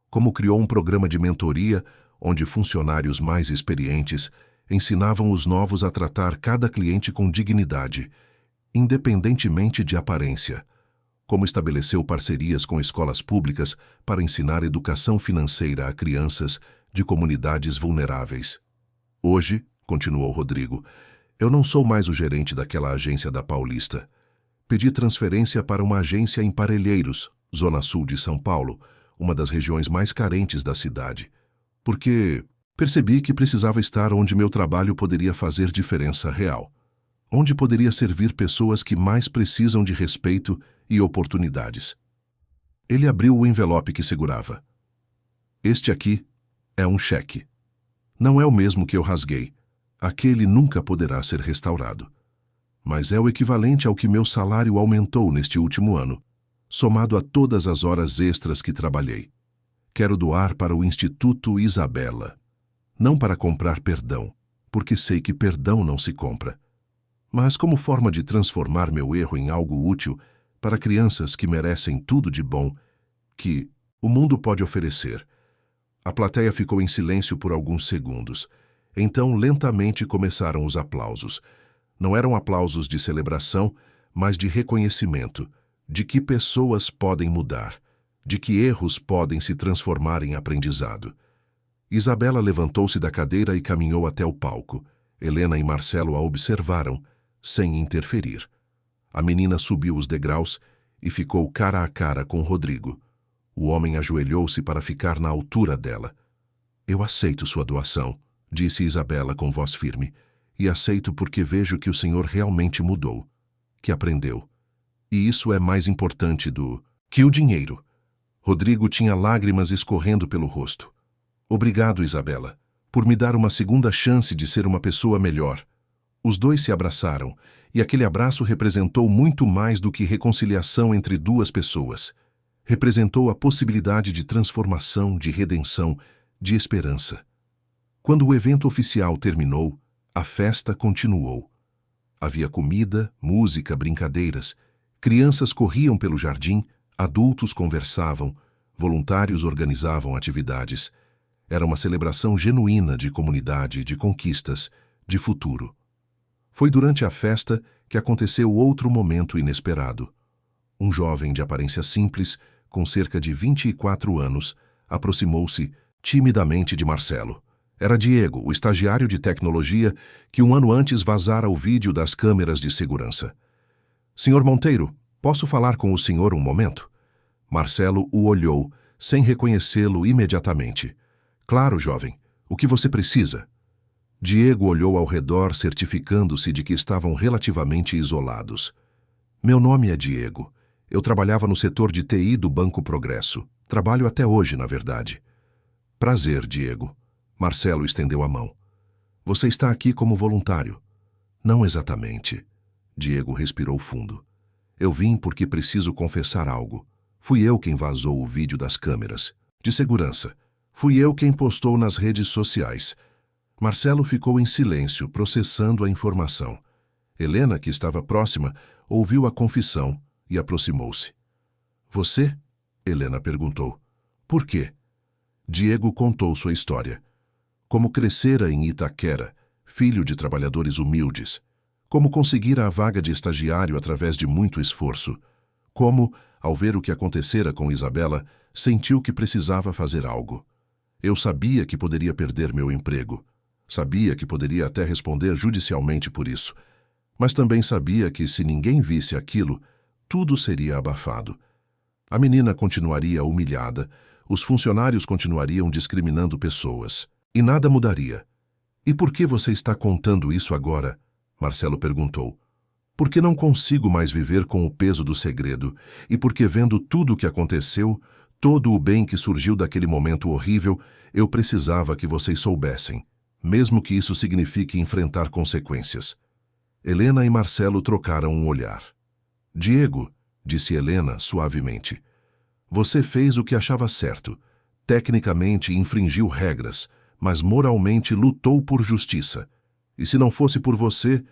Como criou um programa de mentoria onde funcionários mais experientes ensinavam os novos a tratar cada cliente com dignidade, independentemente de aparência. Como estabeleceu parcerias com escolas públicas para ensinar educação financeira a crianças de comunidades vulneráveis. Hoje, continuou Rodrigo, eu não sou mais o gerente daquela agência da Paulista. Pedi transferência para uma agência em Parelheiros, zona sul de São Paulo, uma das regiões mais carentes da cidade, porque percebi que precisava estar onde meu trabalho poderia fazer diferença real, onde poderia servir pessoas que mais precisam de respeito e oportunidades. Ele abriu o envelope que segurava. Este aqui é um cheque. Não é o mesmo que eu rasguei. Aquele nunca poderá ser restaurado. Mas é o equivalente ao que meu salário aumentou neste último ano, somado a todas as horas extras que trabalhei. Quero doar para o Instituto Isabela. Não para comprar perdão, porque sei que perdão não se compra, mas como forma de transformar meu erro em algo útil para crianças que merecem tudo de bom que o mundo pode oferecer. A plateia ficou em silêncio por alguns segundos. Então, lentamente começaram os aplausos. Não eram aplausos de celebração, mas de reconhecimento, de que pessoas podem mudar, de que erros podem se transformar em aprendizado. Isabela levantou-se da cadeira e caminhou até o palco. Helena e Marcelo a observaram, sem interferir. A menina subiu os degraus e ficou cara a cara com Rodrigo. O homem ajoelhou-se para ficar na altura dela. Eu aceito sua doação, disse Isabela com voz firme, e aceito porque vejo que o senhor realmente mudou, que aprendeu. E isso é mais importante que o dinheiro. Rodrigo tinha lágrimas escorrendo pelo rosto. Obrigado, Isabela, por me dar uma segunda chance de ser uma pessoa melhor. Os dois se abraçaram, e aquele abraço representou muito mais do que reconciliação entre duas pessoas. Representou a possibilidade de transformação, de redenção, de esperança. Quando o evento oficial terminou, a festa continuou. Havia comida, música, brincadeiras. Crianças corriam pelo jardim, adultos conversavam, voluntários organizavam atividades. Era uma celebração genuína de comunidade, de conquistas, de futuro. Foi durante a festa que aconteceu outro momento inesperado. Um jovem de aparência simples, com cerca de 24 anos, aproximou-se timidamente de Marcelo. Era Diego, o estagiário de tecnologia que um ano antes vazara o vídeo das câmeras de segurança. Senhor Monteiro, posso falar com o senhor um momento? Marcelo o olhou, sem reconhecê-lo imediatamente. Claro, jovem. O que você precisa? Diego olhou ao redor, certificando-se de que estavam relativamente isolados. Meu nome é Diego. Eu trabalhava no setor de TI do Banco Progresso. Trabalho até hoje, na verdade. Prazer, Diego. Marcelo estendeu a mão. Você está aqui como voluntário? Não exatamente. Diego respirou fundo. Eu vim porque preciso confessar algo. Fui eu quem vazou o vídeo das câmeras de segurança. Fui eu quem postou nas redes sociais. Marcelo ficou em silêncio, processando a informação. Helena, que estava próxima, ouviu a confissão e aproximou-se. Você? Helena perguntou. Por quê? Diego contou sua história. Como crescera em Itaquera, filho de trabalhadores humildes. Como conseguira a vaga de estagiário através de muito esforço. Como, ao ver o que acontecera com Isabela, sentiu que precisava fazer algo. Eu sabia que poderia perder meu emprego. Sabia que poderia até responder judicialmente por isso. Mas também sabia que, se ninguém visse aquilo, tudo seria abafado. A menina continuaria humilhada, os funcionários continuariam discriminando pessoas. E nada mudaria. E por que você está contando isso agora? Marcelo perguntou. Porque não consigo mais viver com o peso do segredo, e porque, vendo tudo o que aconteceu, todo o bem que surgiu daquele momento horrível, eu precisava que vocês soubessem, mesmo que isso signifique enfrentar consequências. Helena e Marcelo trocaram um olhar. Diego, disse Helena suavemente, você fez o que achava certo. Tecnicamente infringiu regras, mas moralmente lutou por justiça. E se não fosse por você,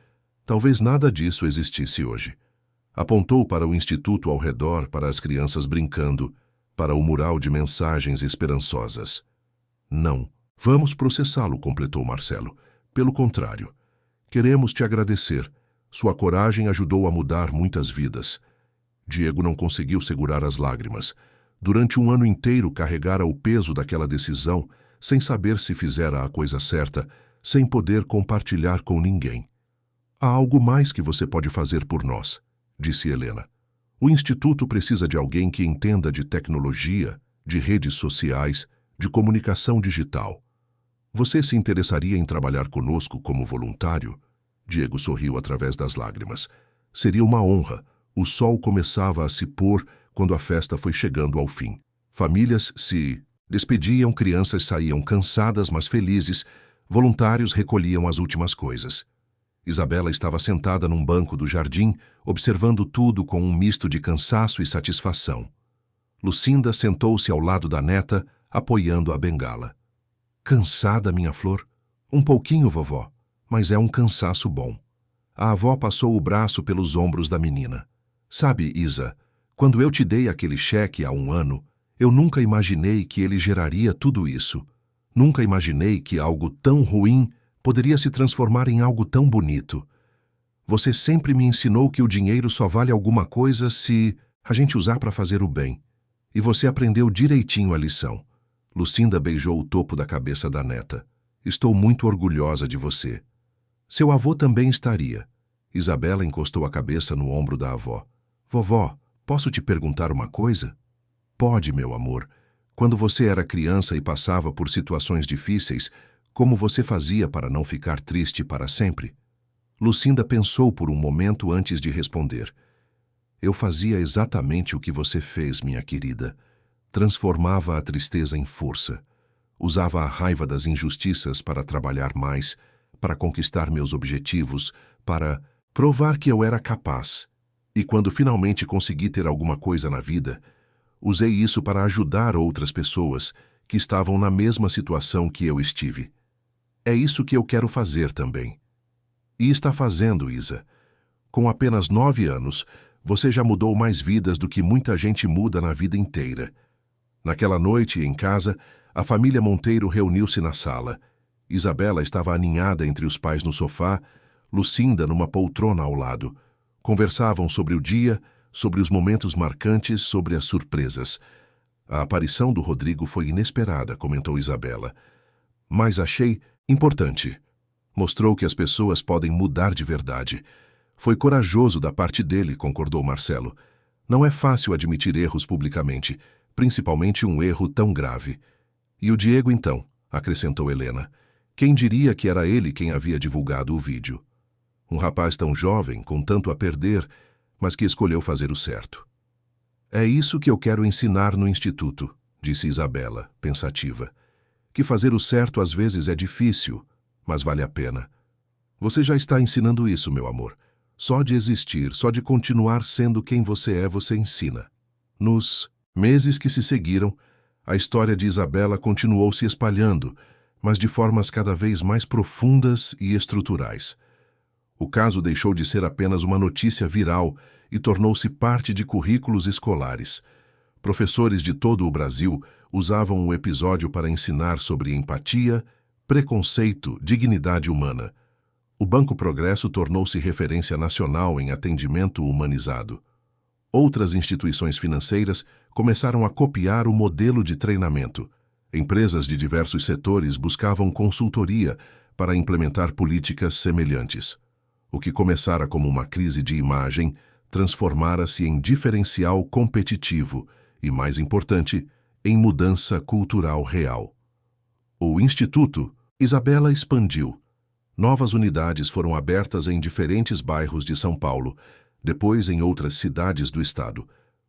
talvez nada disso existisse hoje. Apontou para o instituto ao redor, para as crianças brincando, para o mural de mensagens esperançosas. Não, vamos processá-lo, completou Marcelo. Pelo contrário, queremos te agradecer. Sua coragem ajudou a mudar muitas vidas. Diego não conseguiu segurar as lágrimas. Durante um ano inteiro carregara o peso daquela decisão, sem saber se fizera a coisa certa, sem poder compartilhar com ninguém. Há algo mais que você pode fazer por nós, disse Helena. O Instituto precisa de alguém que entenda de tecnologia, de redes sociais, de comunicação digital. Você se interessaria em trabalhar conosco como voluntário? Diego sorriu através das lágrimas. Seria uma honra. O sol começava a se pôr quando a festa foi chegando ao fim. Famílias se despediam, crianças saíam cansadas, mas felizes, voluntários recolhiam as últimas coisas. Isabela estava sentada num banco do jardim, observando tudo com um misto de cansaço e satisfação. Lucinda sentou-se ao lado da neta, apoiando a bengala. Cansada, minha flor? Um pouquinho, vovó, mas é um cansaço bom. A avó passou o braço pelos ombros da menina. Sabe, Isa, quando eu te dei aquele cheque há um ano, eu nunca imaginei que ele geraria tudo isso. Nunca imaginei que algo tão ruim poderia se transformar em algo tão bonito. Você sempre me ensinou que o dinheiro só vale alguma coisa se a gente usar para fazer o bem. E você aprendeu direitinho a lição. Lucinda beijou o topo da cabeça da neta. Estou muito orgulhosa de você. Seu avô também estaria. Isabela encostou a cabeça no ombro da avó. Vovó, posso te perguntar uma coisa? Pode, meu amor. Quando você era criança e passava por situações difíceis, como você fazia para não ficar triste para sempre? Lucinda pensou por um momento antes de responder. Eu fazia exatamente o que você fez, minha querida. Transformava a tristeza em força. Usava a raiva das injustiças para trabalhar mais, para conquistar meus objetivos, para provar que eu era capaz. E quando finalmente consegui ter alguma coisa na vida, usei isso para ajudar outras pessoas que estavam na mesma situação que eu estive. É isso que eu quero fazer também. E está fazendo, Isa. Com apenas 9 anos, você já mudou mais vidas do que muita gente muda na vida inteira. Naquela noite, em casa, a família Monteiro reuniu-se na sala. Isabela estava aninhada entre os pais no sofá, Lucinda numa poltrona ao lado. Conversavam sobre o dia, sobre os momentos marcantes, sobre as surpresas. A aparição do Rodrigo foi inesperada, comentou Isabela. Mas achei importante. Mostrou que as pessoas podem mudar de verdade. Foi corajoso da parte dele, concordou Marcelo. Não é fácil admitir erros publicamente, principalmente um erro tão grave. E o Diego, então, acrescentou Helena. Quem diria que era ele quem havia divulgado o vídeo? Um rapaz tão jovem, com tanto a perder, mas que escolheu fazer o certo. É isso que eu quero ensinar no instituto, disse Isabela, pensativa. Que fazer o certo às vezes é difícil, mas vale a pena. Você já está ensinando isso, meu amor. Só de existir, só de continuar sendo quem você é, você ensina. Nos Meses que se seguiram, a história de Isabela continuou se espalhando, mas de formas cada vez mais profundas e estruturais. O caso deixou de ser apenas uma notícia viral e tornou-se parte de currículos escolares. Professores de todo o Brasil usavam o episódio para ensinar sobre empatia, preconceito, dignidade humana. O Banco Progresso tornou-se referência nacional em atendimento humanizado. Outras instituições financeiras começaram a copiar o modelo de treinamento. Empresas de diversos setores buscavam consultoria para implementar políticas semelhantes. O que começara como uma crise de imagem transformara-se em diferencial competitivo e, mais importante, em mudança cultural real. O Instituto Isabela expandiu. Novas unidades foram abertas em diferentes bairros de São Paulo, depois em outras cidades do estado.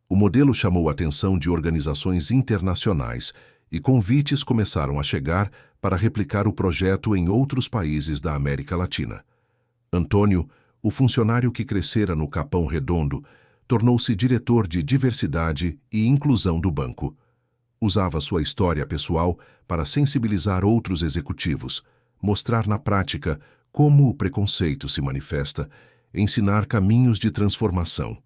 O modelo chamou a atenção de organizações internacionais e convites começaram a chegar para replicar o projeto em outros países da América Latina. Antônio, o funcionário que crescera no Capão Redondo, tornou-se diretor de diversidade e inclusão do banco. Usava sua história pessoal para sensibilizar outros executivos, mostrar na prática como o preconceito se manifesta, ensinar caminhos de transformação.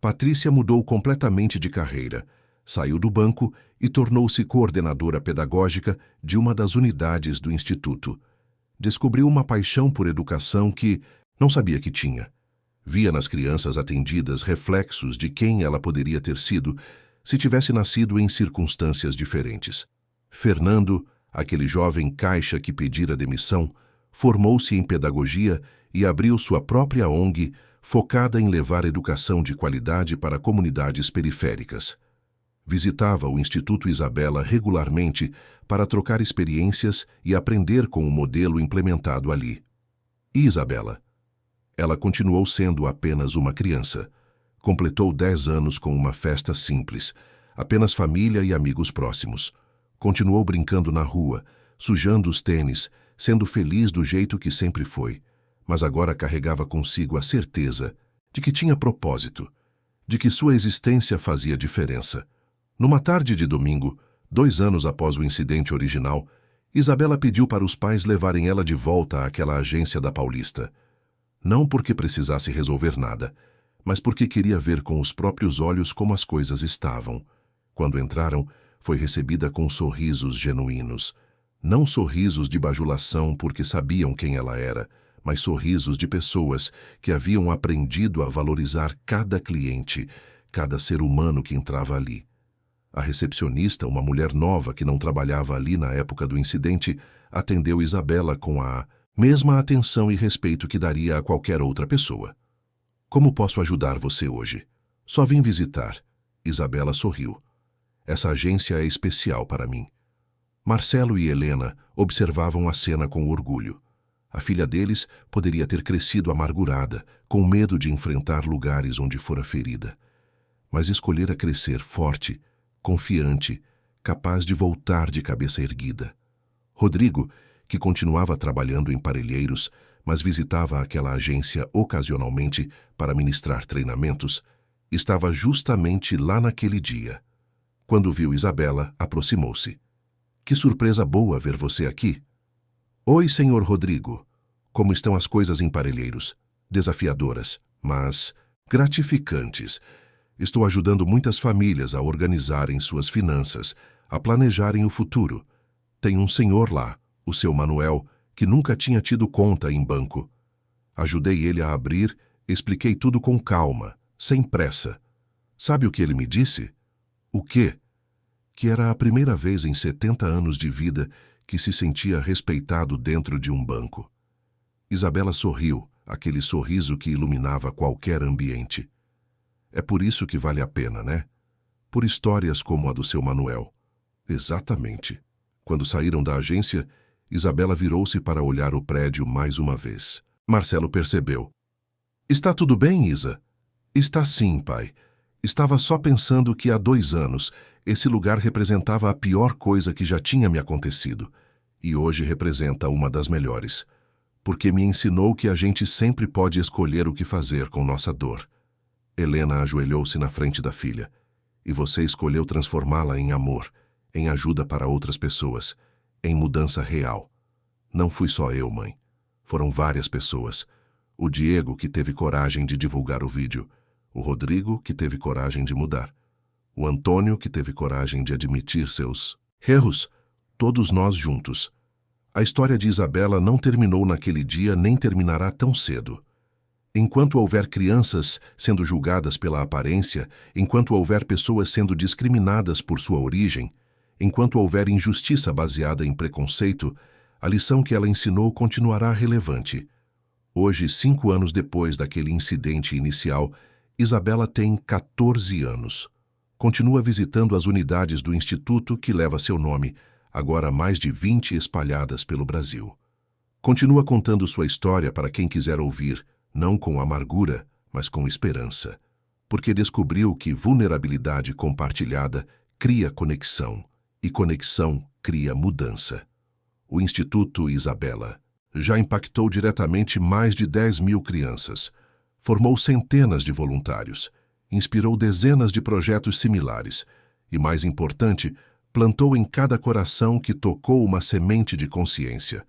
Patrícia mudou completamente de carreira, saiu do banco e tornou-se coordenadora pedagógica de uma das unidades do Instituto. Descobriu uma paixão por educação que não sabia que tinha. Via nas crianças atendidas reflexos de quem ela poderia ter sido se tivesse nascido em circunstâncias diferentes. Fernando, aquele jovem caixa que pedira demissão, formou-se em pedagogia e abriu sua própria ONG, focada em levar educação de qualidade para comunidades periféricas. Visitava o Instituto Isabela regularmente para trocar experiências e aprender com o modelo implementado ali. E Isabela? Ela continuou sendo apenas uma criança. Completou 10 anos com uma festa simples, apenas família e amigos próximos. Continuou brincando na rua, sujando os tênis, sendo feliz do jeito que sempre foi, mas agora carregava consigo a certeza de que tinha propósito, de que sua existência fazia diferença. Numa tarde de domingo, 2 anos após o incidente original, Isabela pediu para os pais levarem ela de volta àquela agência da Paulista. Não porque precisasse resolver nada, mas porque queria ver com os próprios olhos como as coisas estavam. Quando entraram, foi recebida com sorrisos genuínos. Não sorrisos de bajulação porque sabiam quem ela era, mas sorrisos de pessoas que haviam aprendido a valorizar cada cliente, cada ser humano que entrava ali. A recepcionista, uma mulher nova que não trabalhava ali na época do incidente, atendeu Isabela com a mesma atenção e respeito que daria a qualquer outra pessoa. Como posso ajudar você hoje? Só vim visitar. Isabela sorriu. Essa agência é especial para mim. Marcelo e Helena observavam a cena com orgulho. A filha deles poderia ter crescido amargurada, com medo de enfrentar lugares onde fora ferida. Mas escolhera crescer forte, confiante, capaz de voltar de cabeça erguida. Rodrigo, que continuava trabalhando em Parelheiros, mas visitava aquela agência ocasionalmente para ministrar treinamentos, estava justamente lá naquele dia. Quando viu Isabela, aproximou-se. Que surpresa boa ver você aqui. Oi, senhor Rodrigo. Como estão as coisas em Parelheiros? Desafiadoras, mas gratificantes. Estou ajudando muitas famílias a organizarem suas finanças, a planejarem o futuro. Tem um senhor lá, o seu Manuel, que nunca tinha tido conta em banco. Ajudei ele a abrir, expliquei tudo com calma, sem pressa. Sabe o que ele me disse? O quê? Que era a primeira vez em 70 anos de vida que se sentia respeitado dentro de um banco. Isabela sorriu, aquele sorriso que iluminava qualquer ambiente. É por isso que vale a pena, né? Por histórias como a do seu Manuel. Exatamente. Quando saíram da agência, Isabela virou-se para olhar o prédio mais uma vez. Marcelo percebeu. Está tudo bem, Isa? Está sim, pai. Estava só pensando que há 2 anos esse lugar representava a pior coisa que já tinha me acontecido. E hoje representa uma das melhores. Porque me ensinou que a gente sempre pode escolher o que fazer com nossa dor. Helena ajoelhou-se na frente da filha. e você escolheu transformá-la em amor, em ajuda para outras pessoas, em mudança real. Não fui só eu, mãe. Foram várias pessoas. O Diego, que teve coragem de divulgar o vídeo. O Rodrigo, que teve coragem de mudar. O Antônio, que teve coragem de admitir seus erros. Todos nós juntos. A história de Isabela não terminou naquele dia nem terminará tão cedo. Enquanto houver crianças sendo julgadas pela aparência, enquanto houver pessoas sendo discriminadas por sua origem, enquanto houver injustiça baseada em preconceito, a lição que ela ensinou continuará relevante. Hoje, 5 anos depois daquele incidente inicial, Isabela tem 14 anos. Continua visitando as unidades do instituto que leva seu nome, agora mais de 20 espalhadas pelo Brasil. Continua contando sua história para quem quiser ouvir, não com amargura, mas com esperança, porque descobriu que vulnerabilidade compartilhada cria conexão, e conexão cria mudança. O Instituto Isabela já impactou diretamente mais de 10.000 crianças, formou centenas de voluntários, inspirou dezenas de projetos similares e, mais importante, plantou em cada coração que tocou uma semente de consciência,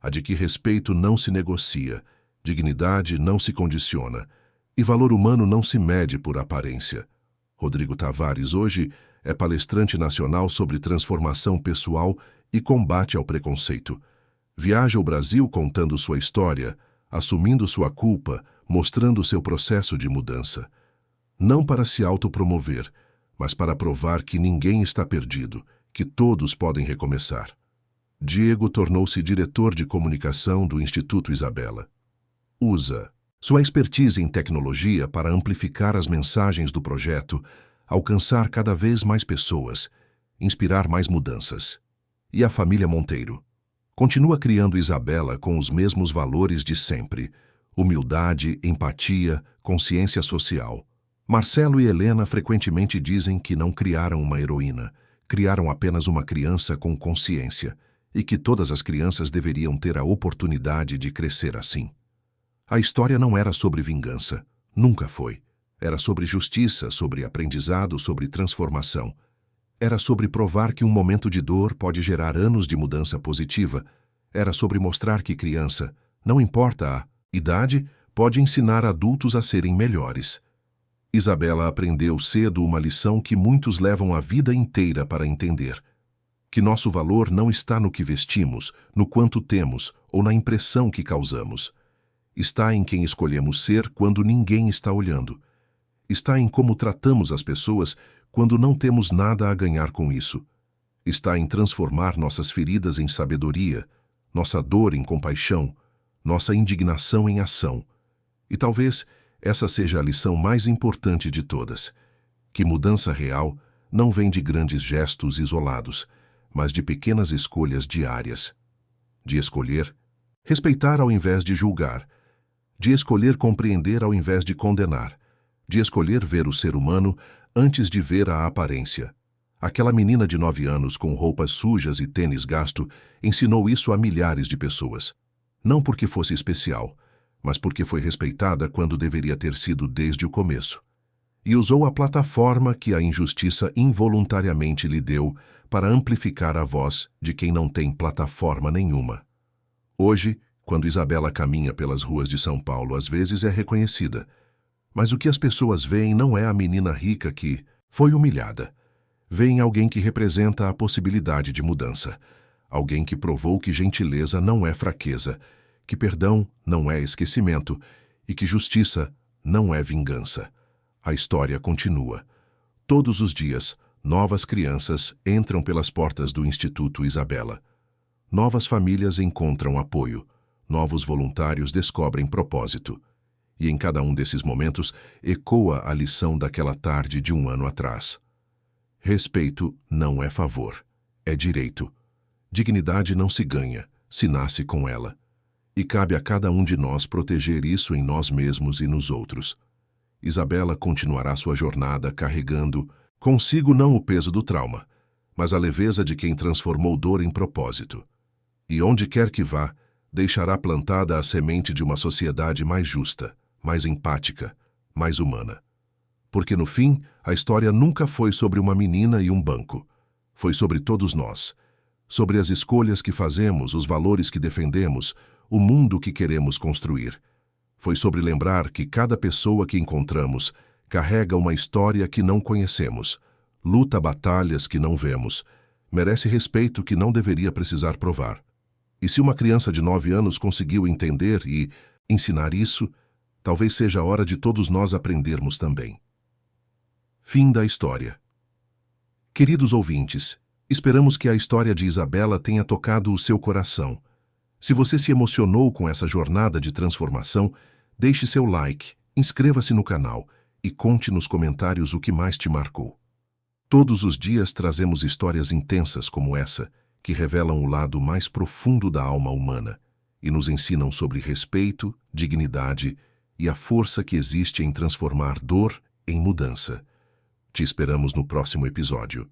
a de que respeito não se negocia, dignidade não se condiciona e valor humano não se mede por aparência. Rodrigo Tavares hoje é palestrante nacional sobre transformação pessoal e combate ao preconceito. Viaja o Brasil contando sua história, assumindo sua culpa, mostrando seu processo de mudança. Não para se autopromover, mas para provar que ninguém está perdido, que todos podem recomeçar. Diego tornou-se diretor de comunicação do Instituto Isabela. Usa sua expertise em tecnologia para amplificar as mensagens do projeto, alcançar cada vez mais pessoas, inspirar mais mudanças. E a família Monteiro continua criando Isabela com os mesmos valores de sempre: humildade, empatia, consciência social. Marcelo e Helena frequentemente dizem que não criaram uma heroína, criaram apenas uma criança com consciência, e que todas as crianças deveriam ter a oportunidade de crescer assim. A história não era sobre vingança, nunca foi. Era sobre justiça, sobre aprendizado, sobre transformação. Era sobre provar que um momento de dor pode gerar anos de mudança positiva. Era sobre mostrar que criança, não importa a idade, pode ensinar adultos a serem melhores. Isabela aprendeu cedo uma lição que muitos levam a vida inteira para entender: que nosso valor não está no que vestimos, no quanto temos ou na impressão que causamos. Está em quem escolhemos ser quando ninguém está olhando. Está em como tratamos as pessoas quando não temos nada a ganhar com isso. Está em transformar nossas feridas em sabedoria, nossa dor em compaixão, nossa indignação em ação. E talvez essa seja a lição mais importante de todas: que mudança real não vem de grandes gestos isolados, mas de pequenas escolhas diárias. De escolher respeitar ao invés de julgar, de escolher compreender ao invés de condenar, de escolher ver o ser humano antes de ver a aparência. Aquela menina de 9 anos com roupas sujas e tênis gasto ensinou isso a milhares de pessoas. Não porque fosse especial, mas porque foi respeitada quando deveria ter sido desde o começo. E usou a plataforma que a injustiça involuntariamente lhe deu para amplificar a voz de quem não tem plataforma nenhuma. Hoje, quando Isabela caminha pelas ruas de São Paulo, às vezes é reconhecida. Mas o que as pessoas veem não é a menina rica que foi humilhada. Veem alguém que representa a possibilidade de mudança. Alguém que provou que gentileza não é fraqueza, que perdão não é esquecimento e que justiça não é vingança. A história continua. Todos os dias, novas crianças entram pelas portas do Instituto Isabela. Novas famílias encontram apoio. Novos voluntários descobrem propósito. E em cada um desses momentos ecoa a lição daquela tarde de 1 ano atrás. Respeito não é favor, é direito. Dignidade não se ganha, se nasce com ela. E cabe a cada um de nós proteger isso em nós mesmos e nos outros. Isabela continuará sua jornada carregando consigo não o peso do trauma, mas a leveza de quem transformou dor em propósito. E onde quer que vá, deixará plantada a semente de uma sociedade mais justa, mais empática, mais humana. Porque no fim, a história nunca foi sobre uma menina e um banco. Foi sobre todos nós. Sobre as escolhas que fazemos, os valores que defendemos, o mundo que queremos construir. Foi sobre lembrar que cada pessoa que encontramos carrega uma história que não conhecemos, luta batalhas que não vemos, merece respeito que não deveria precisar provar. E se uma criança de 9 anos conseguiu entender e ensinar isso, talvez seja a hora de todos nós aprendermos também. Fim da história. Queridos ouvintes, esperamos que a história de Isabela tenha tocado o seu coração. Se você se emocionou com essa jornada de transformação, deixe seu like, inscreva-se no canal e conte nos comentários o que mais te marcou. Todos os dias trazemos histórias intensas como essa, que revelam o lado mais profundo da alma humana e nos ensinam sobre respeito, dignidade e a força que existe em transformar dor em mudança. Te esperamos no próximo episódio.